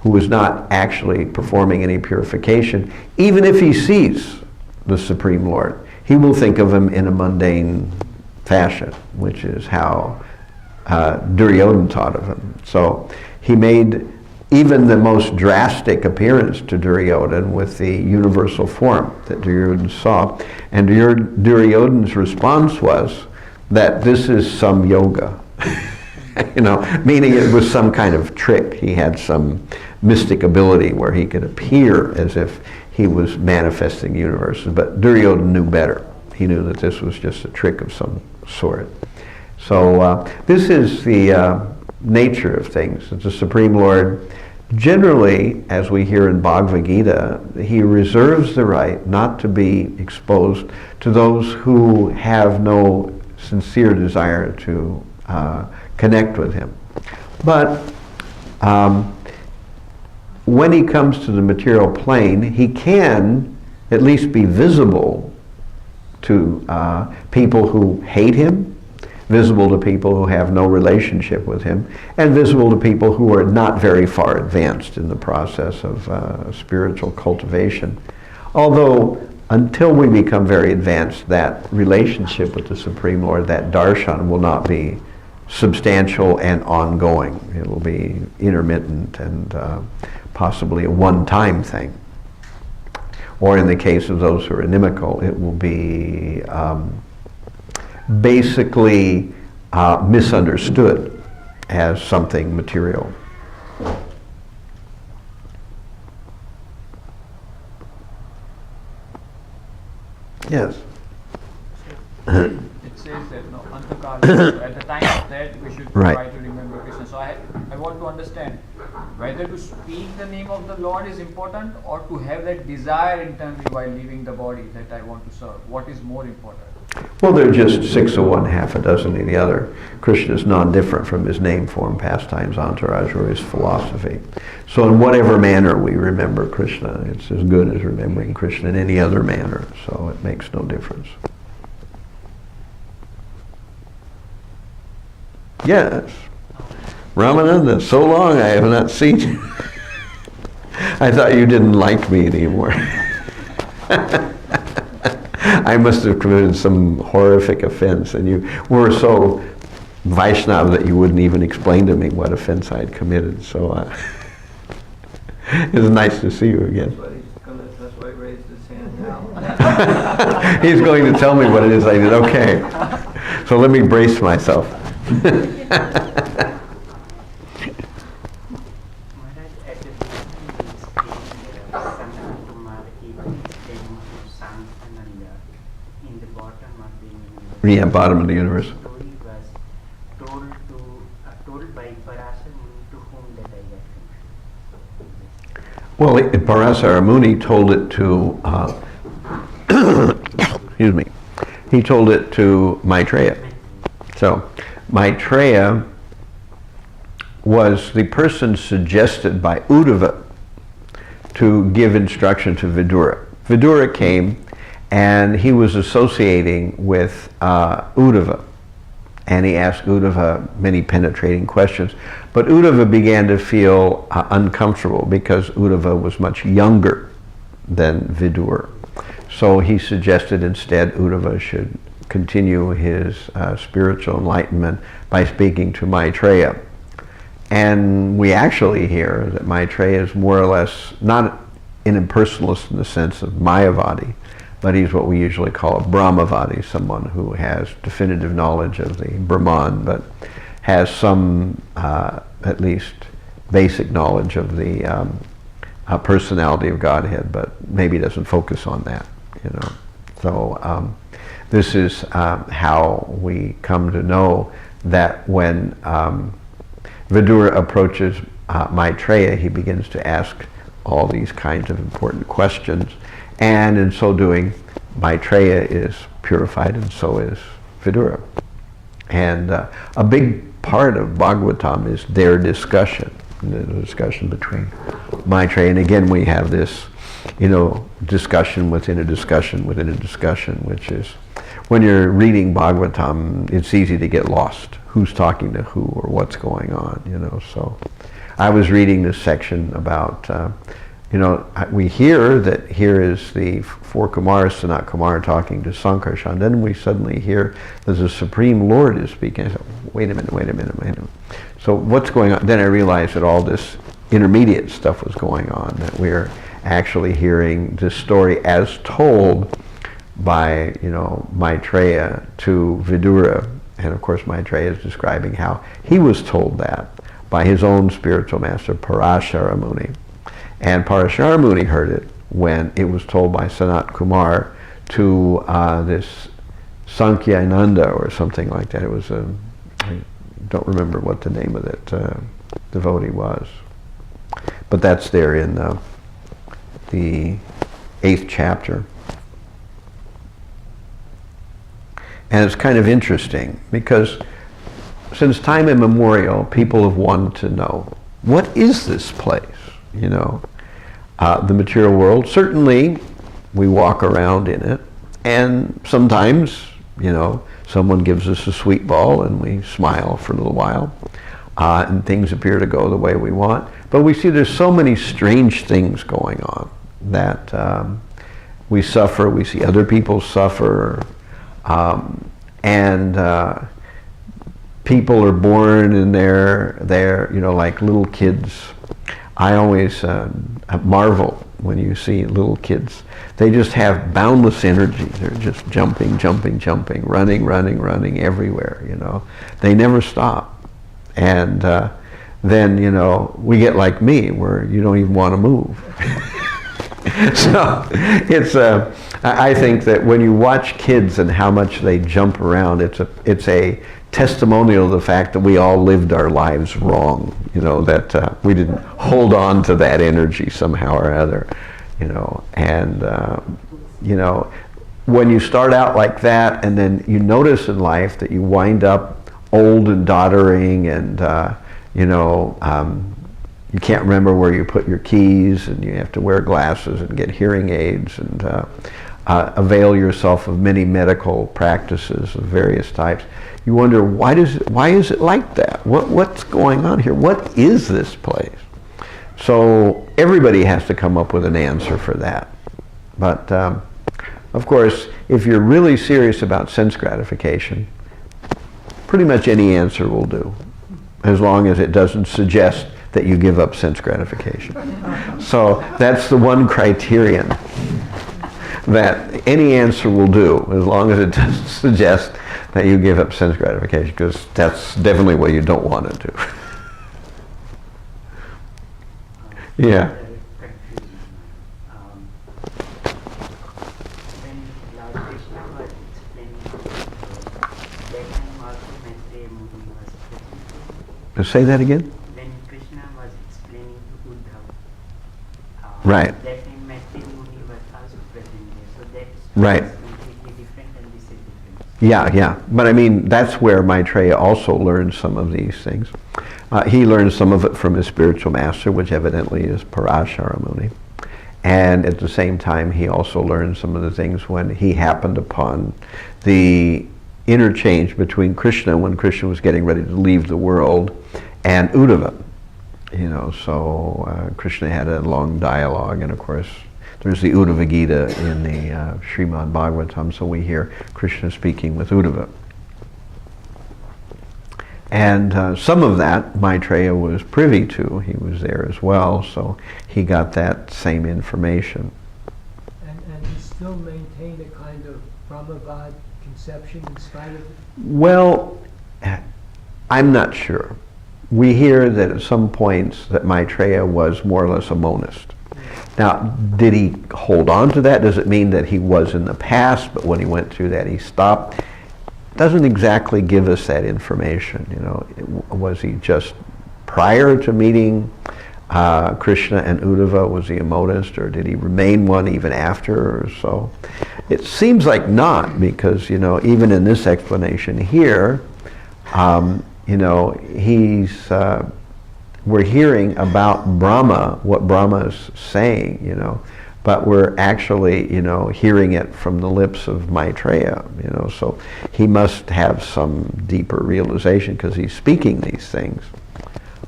who is not actually performing any purification, even if he sees the Supreme Lord, he will think of Him in a mundane fashion, which is how Duryodhana thought of Him. So he made even the most drastic appearance to Duryodhana with the universal form that Duryodhana saw. And Duryodhana's response was that this is some yoga. Meaning it was some kind of trick. He had some mystic ability where he could appear as if he was manifesting universes. But Duryodhana knew better. He knew that this was just a trick of some sort. So this is the nature of things. That the Supreme Lord, generally, as we hear in Bhagavad Gita, He reserves the right not to be exposed to those who have no sincere desire to connect with Him. But when He comes to the material plane, He can at least be visible to people who hate Him, visible to people who have no relationship with Him, and visible to people who are not very far advanced in the process of spiritual cultivation. Although, until we become very advanced, that relationship with the Supreme Lord, that darshan, will not be substantial and ongoing. It will be intermittent and possibly a one-time thing. Or in the case of those who are inimical, it will be basically misunderstood as something material. Yes. It says that at the time of that we should try to remember Krishna. So I want to understand whether to speak the name of the Lord is important, or to have that desire internally while leaving the body that I want to serve. What is more important? Well, they're just 6 of one, half a dozen of the other. Krishna is non-different from His name, form, pastimes, entourage, or His philosophy. So in whatever manner we remember Krishna, it's as good as remembering Krishna in any other manner. So it makes no difference. Yes. Ramananda, so long I have not seen you. I thought you didn't like me anymore. I must have committed some horrific offense, and you were so Vaishnava that you wouldn't even explain to me what offense I had committed. So it was nice to see you again. That's why he raised his hand now. He's going to tell me what it is I did. Okay. So let me brace myself. Yeah, bottom of the universe. Well, Parasara Muni told it to, excuse me, he told it to Maitreya. So, Maitreya was the person suggested by Uddhava to give instruction to Vidura. Vidura came and he was associating with Uddhava. and he asked Uddhava many penetrating questions. But Uddhava began to feel uncomfortable because Uddhava was much younger than Vidura. So he suggested instead Uddhava should continue his spiritual enlightenment by speaking to Maitreya. And we actually hear that Maitreya is more or less not an impersonalist in the sense of Mayavadi, but he's what we usually call a Brahmavadi, someone who has definitive knowledge of the Brahman, but has some, at least, basic knowledge of the personality of Godhead, but maybe doesn't focus on that, you know. So this is how we come to know that when Vidura approaches Maitreya, he begins to ask all these kinds of important questions, and in so doing, Maitreya is purified, and so is Vidura. And a big part of Bhagavatam is their discussion, the discussion between Maitreya, and again we have this, you know, discussion within a discussion within a discussion, which is, when you're reading Bhagavatam, it's easy to get lost. Who's talking to who, or what's going on, you know. So I was reading this section about, you know, we hear that here is the four Kumars, Sanat Kumar, talking to Sankarshan. Then we suddenly hear that the Supreme Lord is speaking. I said, wait a minute. So what's going on? Then I realized that all this intermediate stuff was going on, that we're actually hearing this story as told by, you know, Maitreya to Vidura. And of course Maitreya is describing how he was told that by his own spiritual master, Parashara Muni. And Parashara Muni heard it when it was told by Sanat Kumar to this Sankyayananda or something like that. It was I don't remember what the name of that devotee was. But that's there in the 8th chapter. And it's kind of interesting because since time immemorial, people have wanted to know, what is this place? You know, the material world, certainly we walk around in it, and sometimes, you know, someone gives us a sweet ball and we smile for a little while, and things appear to go the way we want. But we see there's so many strange things going on that we suffer, we see other people suffer, and people are born and they're, you know, like little kids. I always marvel when you see little kids. They just have boundless energy. They're just jumping, running everywhere, you know. They never stop. And then, you know, we get like me, where you don't even want to move. So it's I think that when you watch kids and how much they jump around, it's a testimonial of the fact that we all lived our lives wrong, you know, that we didn't hold on to that energy somehow or other, you know. And you know, when you start out like that, and then you notice in life that you wind up old and doddering, and you know, you can't remember where you put your keys, and you have to wear glasses and get hearing aids, and avail yourself of many medical practices of various types. You wonder, why is it like that? What's going on here? What is this place? So everybody has to come up with an answer for that. But of course, if you're really serious about sense gratification, pretty much any answer will do, as long as it doesn't suggest that you give up sense gratification. So that's the one criterion, that any answer will do, as long as it doesn't suggest that you give up sense gratification, because that's definitely what you don't want to do. Yeah. When Lord Krishna was explaining that time also Maitreya Muni was present. Say that again? When Krishna was explaining to Uddhava, Right. that time Maitreya Muni was also present there. So that Right. is completely different, and this is different. Yeah. But I mean, that's where Maitreya also learned some of these things. He learned some of it from his spiritual master, which evidently is Parashara Muni. And at the same time, he also learned some of the things when he happened upon the interchange between Krishna when Krishna was getting ready to leave the world and Uddhava. So Krishna had a long dialogue, and of course there's the Uddhava Gita in the Srimad Bhagavatam, so we hear Krishna speaking with Uddhava. And some of that Maitreya was privy to. He was there as well, so he got that same information. And he still maintained a kind of Brahmavad conception in spite of it? Well, I'm not sure. We hear that at some points that Maitreya was more or less a monist. Now, did he hold on to that? Does it mean that he was in the past, but when he went through that he stopped? Doesn't exactly give us that information. Was he just prior to meeting Krishna and Uddhava, was he a monist, or did he remain one even after or so? It seems like not, because even in this explanation here, we're hearing about Brahma, what Brahma is saying, but we're actually, hearing it from the lips of Maitreya, so he must have some deeper realization because he's speaking these things.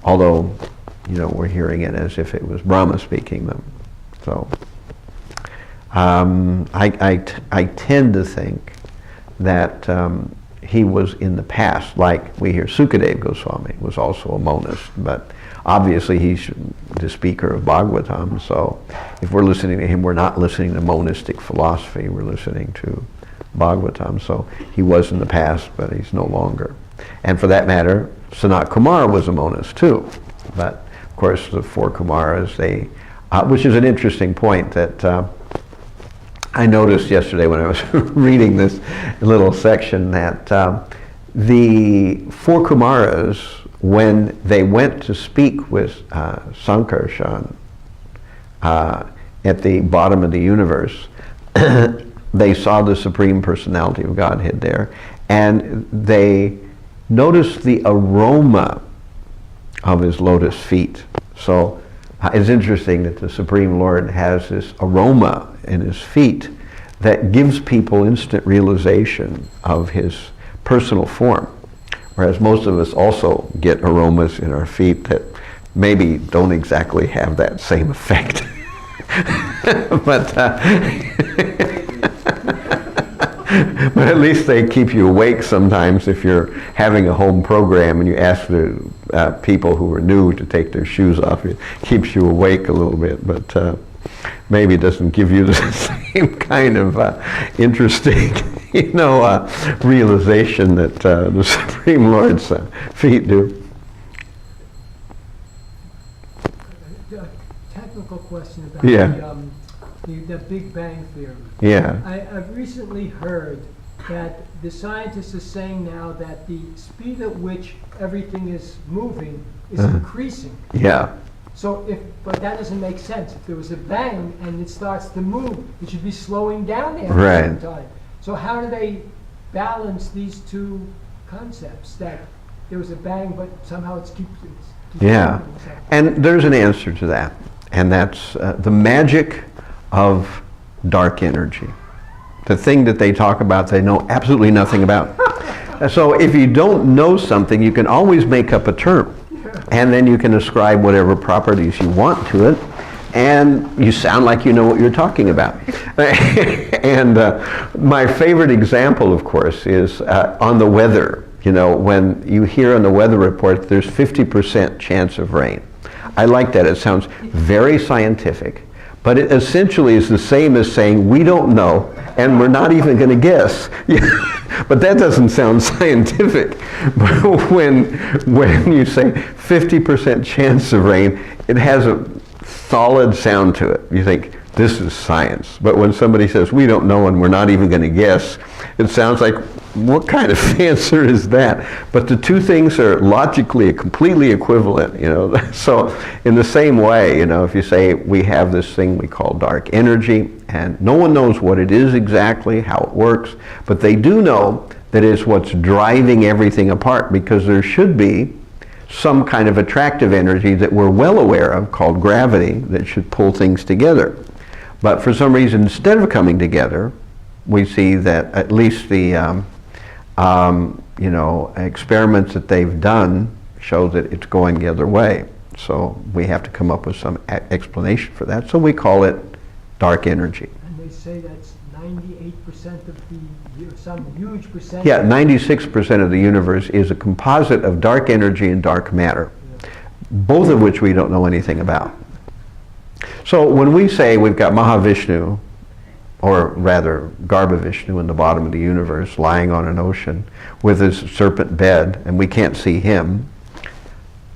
Although, we're hearing it as if it was Brahma speaking them. So, I tend to think that he was in the past, like we hear Sukadeva Goswami was also a monist, but obviously he's the speaker of Bhagavatam, so if we're listening to him, we're not listening to monistic philosophy, we're listening to Bhagavatam. So he was in the past, but he's no longer. And for that matter, Sanat Kumar was a monist too. But of course the four Kumaras, which is an interesting point that I noticed yesterday when I was reading this little section, that the four Kumaras, when they went to speak with Sankarshan at the bottom of the universe, they saw the Supreme Personality of Godhead there, and they noticed the aroma of his lotus feet. So it's interesting that the Supreme Lord has this aroma in his feet that gives people instant realization of his personal form. Whereas most of us also get aromas in our feet that maybe don't exactly have that same effect. But at least they keep you awake sometimes. If you're having a home program and you ask the people who are new to take their shoes off, it keeps you awake a little bit, but maybe it doesn't give you the same kind of interesting realization that the Supreme Lord's feet do. A technical question about the Big Bang Theory. Yeah. I've recently heard that the scientists are saying now that the speed at which everything is moving is increasing. Yeah. So but that doesn't make sense. If there was a bang and it starts to move, it should be slowing down after some time. So how do they balance these two concepts, that there was a bang but somehow it keeps yeah. moving? And there's an answer to that, and that's the magic of dark energy. The thing that they talk about, they know absolutely nothing about. So if you don't know something, you can always make up a term. And then you can ascribe whatever properties you want to it, and you sound like you know what you're talking about. And my favorite example, of course, is on the weather. When you hear on the weather report, there's 50% chance of rain. I like that. It sounds very scientific. But it essentially is the same as saying, we don't know, and we're not even going to guess. But that doesn't sound scientific. But when you say 50% chance of rain, it has a solid sound to it. You think, this is science. But when somebody says, we don't know and we're not even going to guess, it sounds like, what kind of answer is that? But the two things are logically completely equivalent, So in the same way, if you say we have this thing we call dark energy, and no one knows what it is exactly, how it works, but they do know that it's what's driving everything apart, because there should be some kind of attractive energy that we're well aware of called gravity that should pull things together. But for some reason, instead of coming together, we see that at least the You know, experiments that they've done show that it's going the other way. So we have to come up with some explanation for that. So we call it dark energy. And they say that's 98% of the, some huge percentage. Yeah, 96% of the universe is a composite of dark energy and dark matter, both of which we don't know anything about. So when we say we've got Mahavishnu, or rather Garbhavishnu in the bottom of the universe, lying on an ocean with his serpent bed, and we can't see him,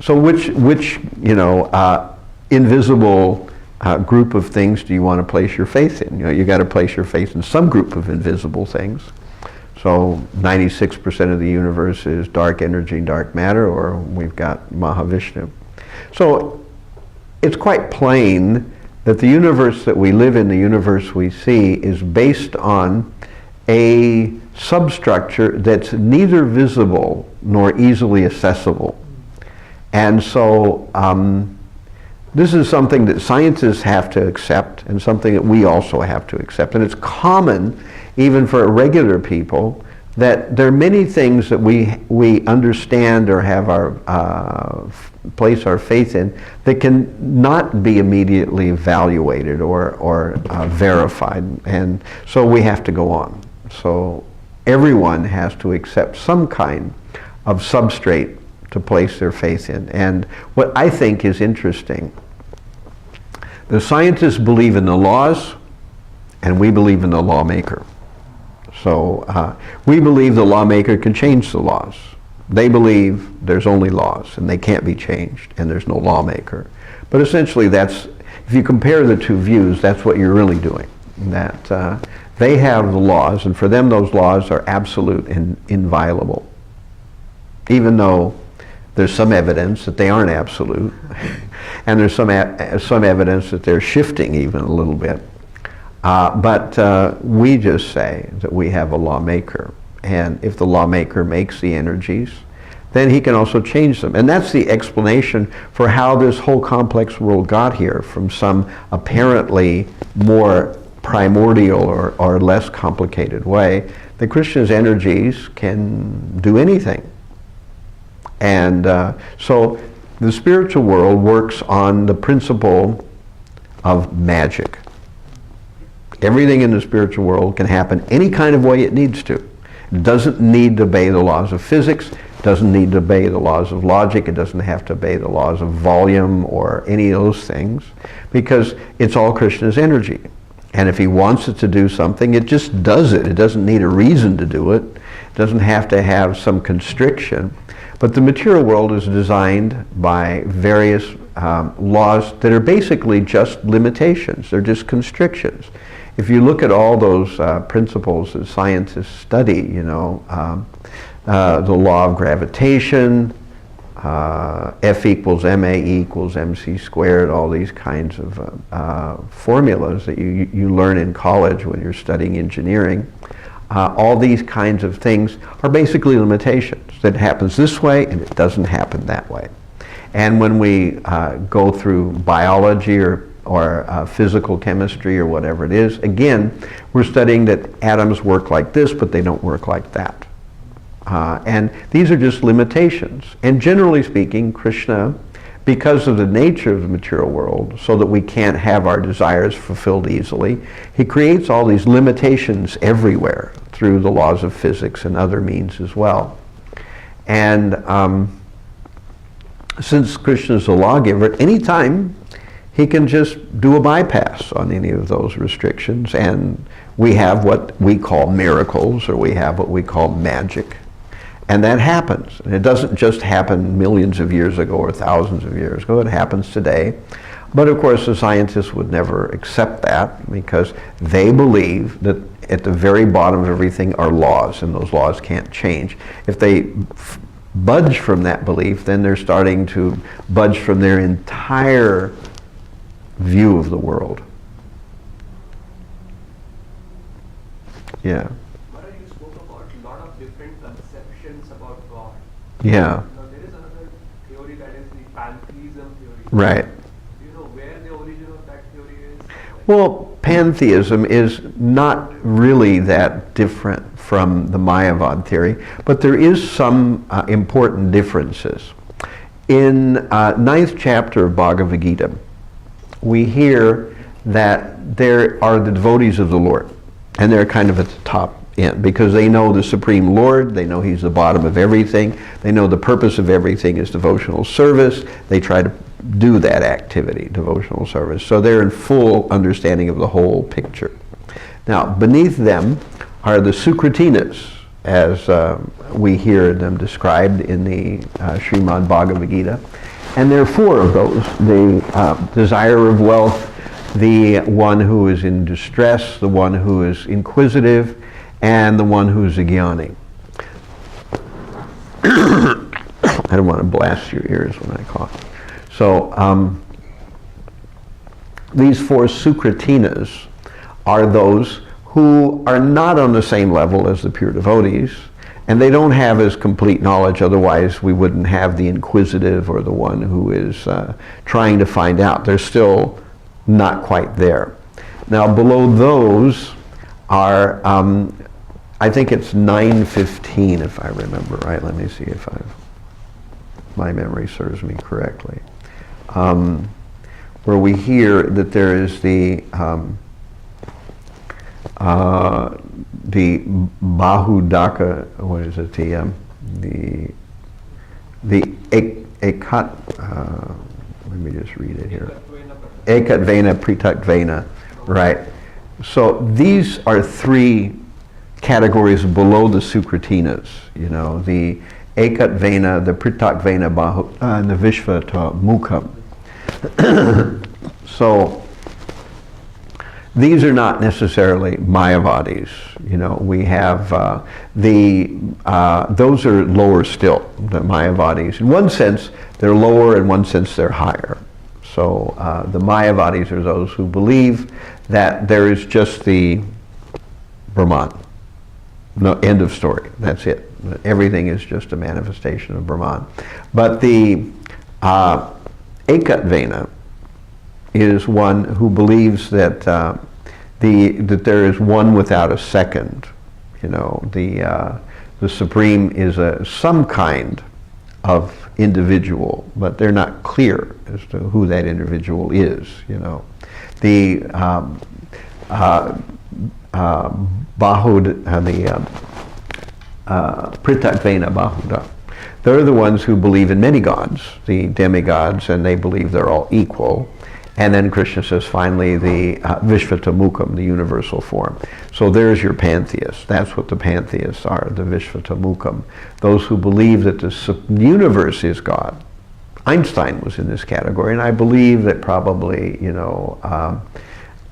so which you know, invisible group of things do you want to place your faith in? You know, you got to place your faith in some group of invisible things. So 96% of the universe is dark energy, dark matter, or we've got Mahavishnu. So it's quite plain that the universe that we live in, the universe we see, is based on a substructure that's neither visible nor easily accessible. And so this is something that scientists have to accept and something that we also have to accept. And it's common, even for regular people, that there are many things that we understand or have our place our faith in that can not be immediately evaluated or verified. And so we have to go on. So everyone has to accept some kind of substrate to place their faith in. And what I think is interesting, the scientists believe in the laws, and we believe in the lawmaker. So we believe the lawmaker can change the laws. They believe there's only laws, and they can't be changed, and there's no lawmaker. But essentially that's, if you compare the two views, that's what you're really doing. That they have the laws, and for them those laws are absolute and inviolable. Even though there's some evidence that they aren't absolute, and there's some evidence that they're shifting even a little bit. But we just say that we have a lawmaker, and if the lawmaker makes the energies, then he can also change them. And that's the explanation for how this whole complex world got here, from some apparently more primordial or less complicated way. The Krishna's energies can do anything. And so the spiritual world works on the principle of magic. Everything in the spiritual world can happen any kind of way it needs to. It doesn't need to obey the laws of physics, it doesn't need to obey the laws of logic, it doesn't have to obey the laws of volume or any of those things, because it's all Krishna's energy. And if he wants it to do something, it just does it. It doesn't need a reason to do it. It doesn't have to have some constriction. But the material world is designed by various laws that are basically just limitations. They're just constrictions. If you look at all those principles that scientists study, you know, the law of gravitation, F equals ma equals mc squared, all these kinds of formulas that you learn in college when you're studying engineering, all these kinds of things are basically limitations. That happens this way and it doesn't happen that way. And when we go through biology or physical chemistry or whatever it is, again, we're studying that atoms work like this, but they don't work like that. And these are just limitations. And generally speaking, Krishna, because of the nature of the material world, so that we can't have our desires fulfilled easily, he creates all these limitations everywhere through the laws of physics and other means as well. And since Krishna is the lawgiver, at any time he can just do a bypass on any of those restrictions, and we have what we call miracles, or we have what we call magic. And that happens. And it doesn't just happen millions of years ago or thousands of years ago, it happens today. But of course the scientists would never accept that, because they believe that at the very bottom of everything are laws, and those laws can't change. If they budge from that belief, then they're starting to budge from their entire view of the world. Yeah. Maharaj, you spoke about a lot of different conceptions about God. Yeah. Now there is another theory, that is the pantheism theory. Right. Do you know where the origin of that theory is? Well, pantheism is not really that different from the Mayavad theory, but there is some important differences. In 9th chapter of Bhagavad Gita, we hear that there are the devotees of the Lord, and they're kind of at the top end, because they know the Supreme Lord, they know He's the bottom of everything, they know the purpose of everything is devotional service, they try to do that activity, devotional service. So they're in full understanding of the whole picture. Now, beneath them are the Sukratinas, as we hear them described in the Srimad Bhagavad Gita. And there are 4 of those: the desire of wealth, the one who is in distress, the one who is inquisitive, and the one who is a jnani. I don't want to blast your ears when I cough. So these 4 Sukratinas are those who are not on the same level as the pure devotees, and they don't have as complete knowledge, otherwise we wouldn't have the inquisitive or the one who is trying to find out. They're still not quite there. Now below those are, I think it's 9:15 if I remember right. Let me see if my memory serves me correctly. Where we hear that there is the Bahudaka, what is it? The Ekat. Let me just read it here. Ekat Vena, Pritak Vena, right? So these are 3 categories below the Sukratinas. You know, the Ekat Vena, the Pritak Vena, and the Vishvata Mukam. So these are not necessarily Mayavadis. You know, we have those are lower still, the Mayavadis. In one sense, they're lower. In one sense, they're higher. So the Mayavadis are those who believe that there is just the Brahman. No, end of story. That's it. Everything is just a manifestation of Brahman. But the Ekat Vena is one who believes that that there is one without a second. You know, the Supreme is some kind of individual, but they're not clear as to who that individual is. You know, the Pritak Vena Bahuda. They're the ones who believe in many gods, the demigods, and they believe they're all equal. And then Krishna says finally the Vishvatamukam, the universal form. So there's your pantheists. That's what the pantheists are, the Vishvatamukam. Those who believe that the universe is God. Einstein was in this category, and I believe that probably, you know,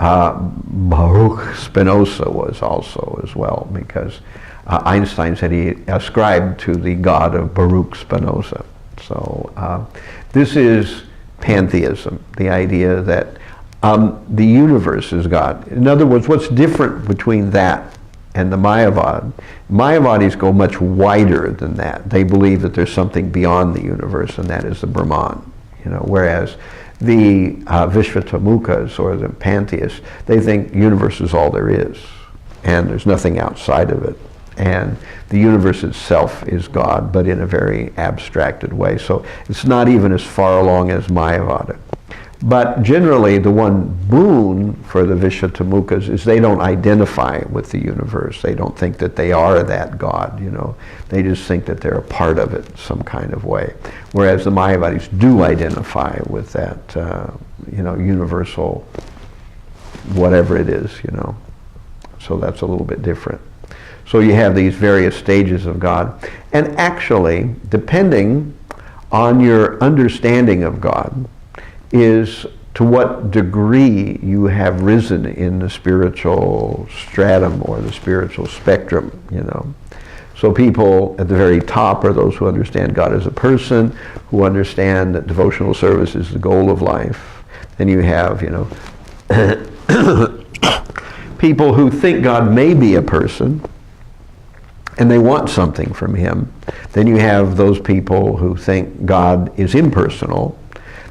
Baruch Spinoza was also as well, because Einstein said he ascribed to the God of Baruch Spinoza. So this is pantheism, the idea that the universe is God. In other words, what's different between that and the Mayavad? Mayavadis go much wider than that. They believe that there's something beyond the universe, and that is the Brahman. You know, whereas the Vishvatamukas, or the pantheists, they think universe is all there is, and there's nothing outside of it. And the universe itself is God, but in a very abstracted way. So it's not even as far along as Mayavada. But generally, the one boon for the Vishvatamukas is they don't identify with the universe. They don't think that they are that God, you know. They just think that they're a part of it some kind of way. Whereas the Mayavadis do identify with that, you know, universal whatever it is, you know. So that's a little bit different. So you have these various stages of God. And actually, depending on your understanding of God, is to what degree you have risen in the spiritual stratum or the spiritual spectrum, you know. So people at the very top are those who understand God as a person, who understand that devotional service is the goal of life. Then you have, you know, people who think God may be a person, and they want something from Him. Then you have those people who think God is impersonal.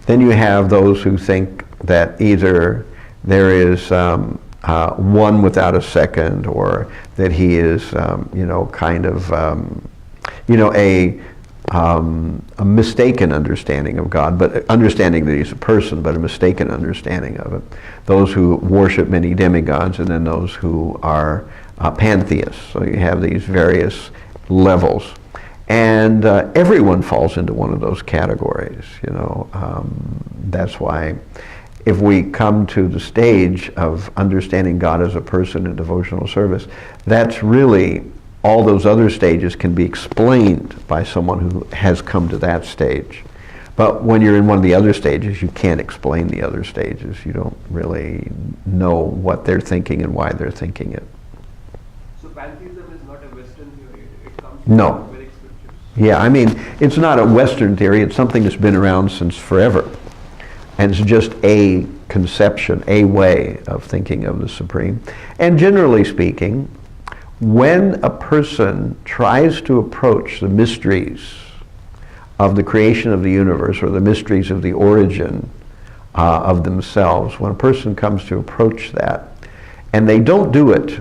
Then you have those who think that either there is one without a second, or that he is, kind of, a mistaken understanding of God, but understanding that he's a person, but a mistaken understanding of it. Those who worship many demigods, and then those who are pantheists. So you have these various levels. And everyone falls into one of those categories, That's why if we come to the stage of understanding God as a person in devotional service, that's really, all those other stages can be explained by someone who has come to that stage. But when you're in one of the other stages, you can't explain the other stages. You don't really know what they're thinking and why they're thinking it. So pantheism is not a Western theory, it comes No. from Vedic scriptures. Yeah, I mean, it's not a Western theory, it's something that's been around since forever. And it's just a conception, a way of thinking of the Supreme. And generally speaking, when a person tries to approach the mysteries of the creation of the universe, or the mysteries of the origin of themselves, when a person comes to approach that, and they don't do it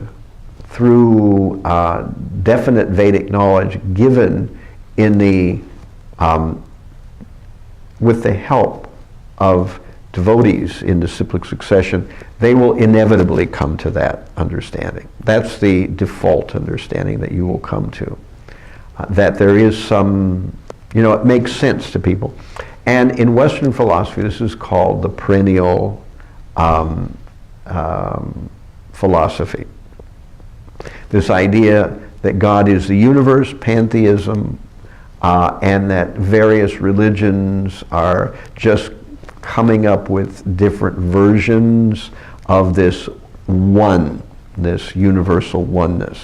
through definite Vedic knowledge given in the with the help of devotees in disciplic succession, they will inevitably come to that understanding. That's the default understanding that you will come to. That there is some, it makes sense to people. And in Western philosophy, this is called the perennial philosophy. This idea that God is the universe, pantheism, and that various religions are just coming up with different versions of this one, this universal oneness.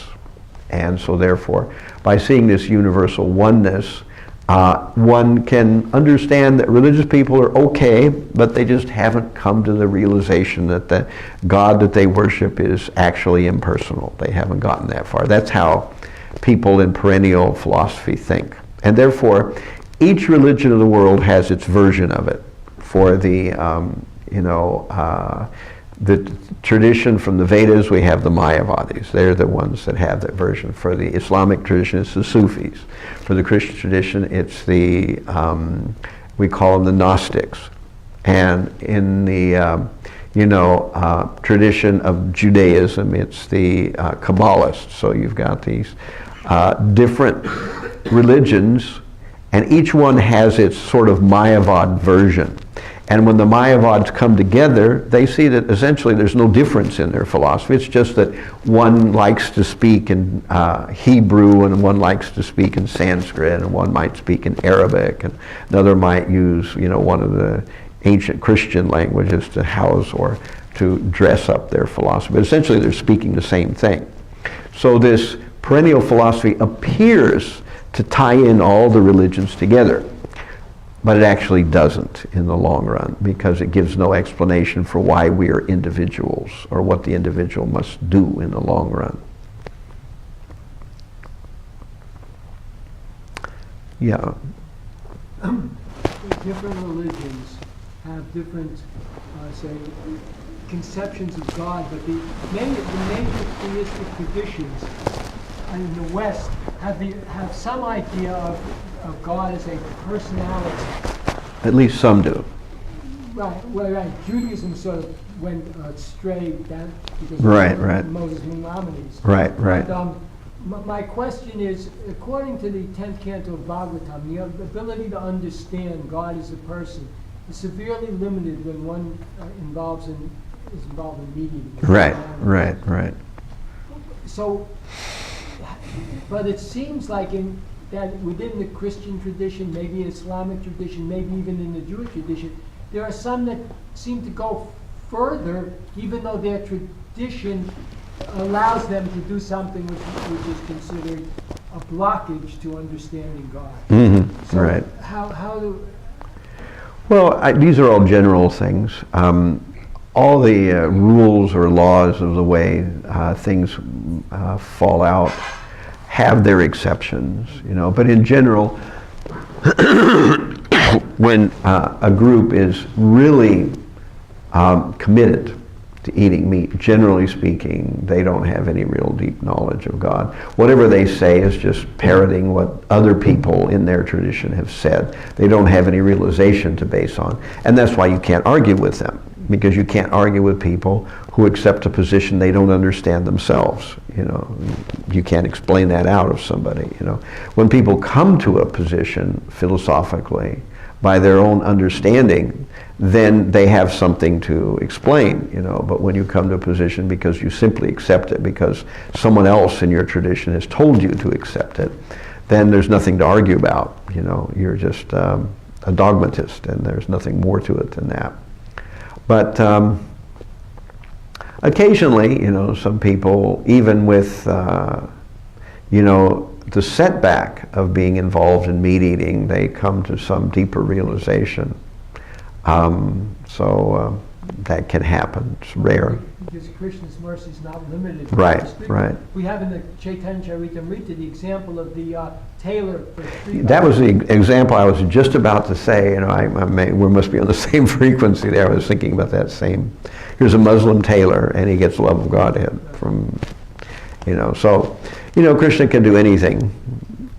And so therefore, by seeing this universal oneness, one can understand that religious people are okay, but they just haven't come to the realization that the God that they worship is actually impersonal. They haven't gotten that far. That's how people in perennial philosophy think. And therefore, each religion of the world has its version of it. For the, the tradition from the Vedas, we have the Mayavadis. They're the ones that have that version. For the Islamic tradition, it's the Sufis. For the Christian tradition, it's the, we call them the Gnostics. And in the, tradition of Judaism, it's the Kabbalists. So you've got these different religions, and each one has its sort of Mayavad version. And when the Mayavads come together, they see that essentially there's no difference in their philosophy. It's just that one likes to speak in Hebrew, and one likes to speak in Sanskrit, and one might speak in Arabic, and another might use, one of the ancient Christian languages to house or to dress up their philosophy. But essentially they're speaking the same thing. So this perennial philosophy appears to tie in all the religions together. But it actually doesn't in the long run, because it gives no explanation for why we are individuals or what the individual must do in the long run. Yeah. Different religions have different, say, conceptions of God, but the major theistic traditions in the West have some idea of God as a personality. At least some do. Right. Judaism sort of went straight down because Right. of Moses Maimonides. Right. But, my question is, according to the 10th canto of Bhagavatam, the ability to understand God as a person is severely limited when one is involved in mediating. Right. So, but it seems like that within the Christian tradition, maybe Islamic tradition, maybe even in the Jewish tradition, there are some that seem to go further, even though their tradition allows them to do something which is considered a blockage to understanding God. Mm-hmm. So Right. How do... Well, these are all general things. All the rules or laws of the way things fall out have their exceptions, but in general, when a group is really committed to eating meat, generally speaking, they don't have any real deep knowledge of God. Whatever they say is just parroting what other people in their tradition have said. They don't have any realization to base on. And that's why you can't argue with them, because you can't argue with people who accept a position they don't understand themselves. You know, you can't explain that out of somebody. You know, when people come to a position philosophically by their own understanding, then they have something to explain, you know. But when you come to a position because you simply accept it because someone else in your tradition has told you to accept it, then there's nothing to argue about, you know. You're just a dogmatist, and there's nothing more to it than that. But occasionally, you know, some people, even with, you know, the setback of being involved in meat eating, they come to some deeper realization. So that can happen. It's rare. Because Krishna's mercy is not limited. Right, right. We have in the Chaitanya Charitamrita the example of the tailor for street. That was the example I was just about to say. You know, we must be on the same frequency there. I was thinking about that same. Here's a Muslim tailor, and he gets love of Godhead from, you know. So, you know, Krishna can do anything.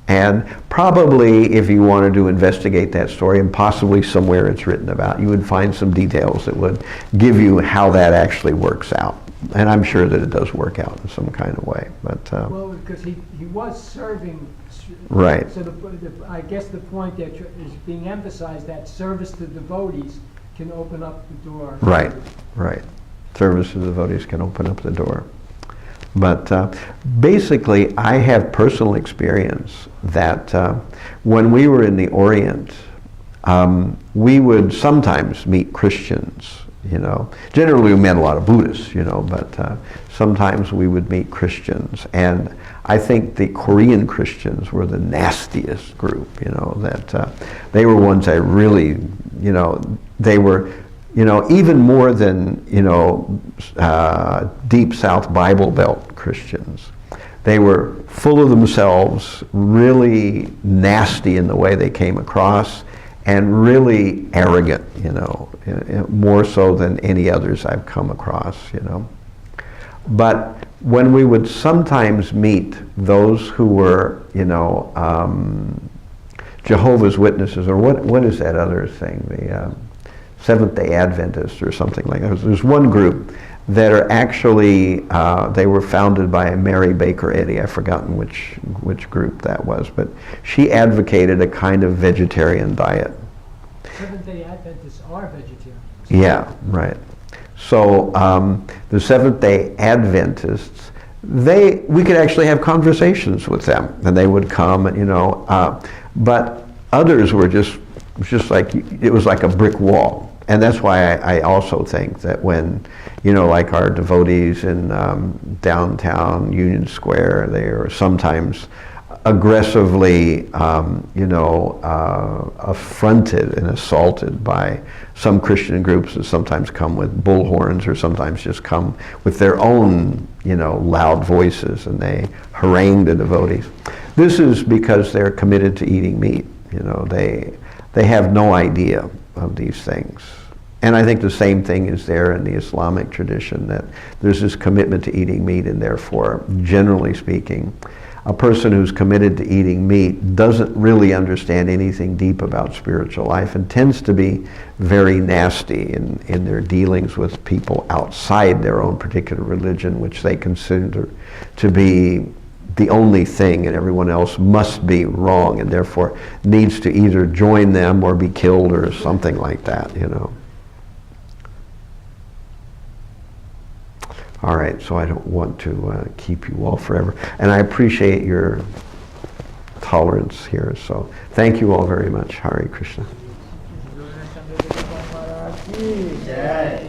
And probably if you wanted to investigate that story, and possibly somewhere it's written about, you would find some details that would give you how that actually works out. And I'm sure that it does work out in some kind of way. But well, because he was serving. Right. So I guess the point that is being emphasized, that service to devotees can open up the door. Right, right. Service to devotees can open up the door. But basically, I have personal experience that when we were in the Orient, we would sometimes meet Christians, you know. Generally, we met a lot of Buddhists, you know, but sometimes we would meet Christians. And I think the Korean Christians were the nastiest group, you know, that they were ones I really, you know, they were, you know, even more than, you know, Deep South Bible Belt Christians. They were full of themselves, really nasty in the way they came across, and really arrogant, you know, more so than any others I've come across, you know. But when we would sometimes meet those who were, you know, Jehovah's Witnesses, or what is that other thing, the Seventh-day Adventists or something like that. There's one group that are actually, they were founded by Mary Baker Eddy. I've forgotten which group that was, but she advocated a kind of vegetarian diet. Seventh-day Adventists are vegetarians. Yeah, right. So the Seventh-day Adventists, we could actually have conversations with them, and they would come, and, you know, but others were just like, it was like a brick wall. And that's why I also think that when, you know, like our devotees in downtown Union Square, they are sometimes aggressively, you know, affronted and assaulted by some Christian groups that sometimes come with bullhorns or sometimes just come with their own, you know, loud voices, and they harangue the devotees. This is because they're committed to eating meat. You know, they have no idea of these things. And I think the same thing is there in the Islamic tradition, that there's this commitment to eating meat, and therefore, generally speaking, a person who's committed to eating meat doesn't really understand anything deep about spiritual life, and tends to be very nasty in their dealings with people outside their own particular religion, which they consider to be the only thing, and everyone else must be wrong, and therefore needs to either join them or be killed or something like that, you know. All right, so I don't want to keep you all forever. And I appreciate your tolerance here, so thank you all very much. Hare Krishna. Chandrashekhar Maharaj ki jai.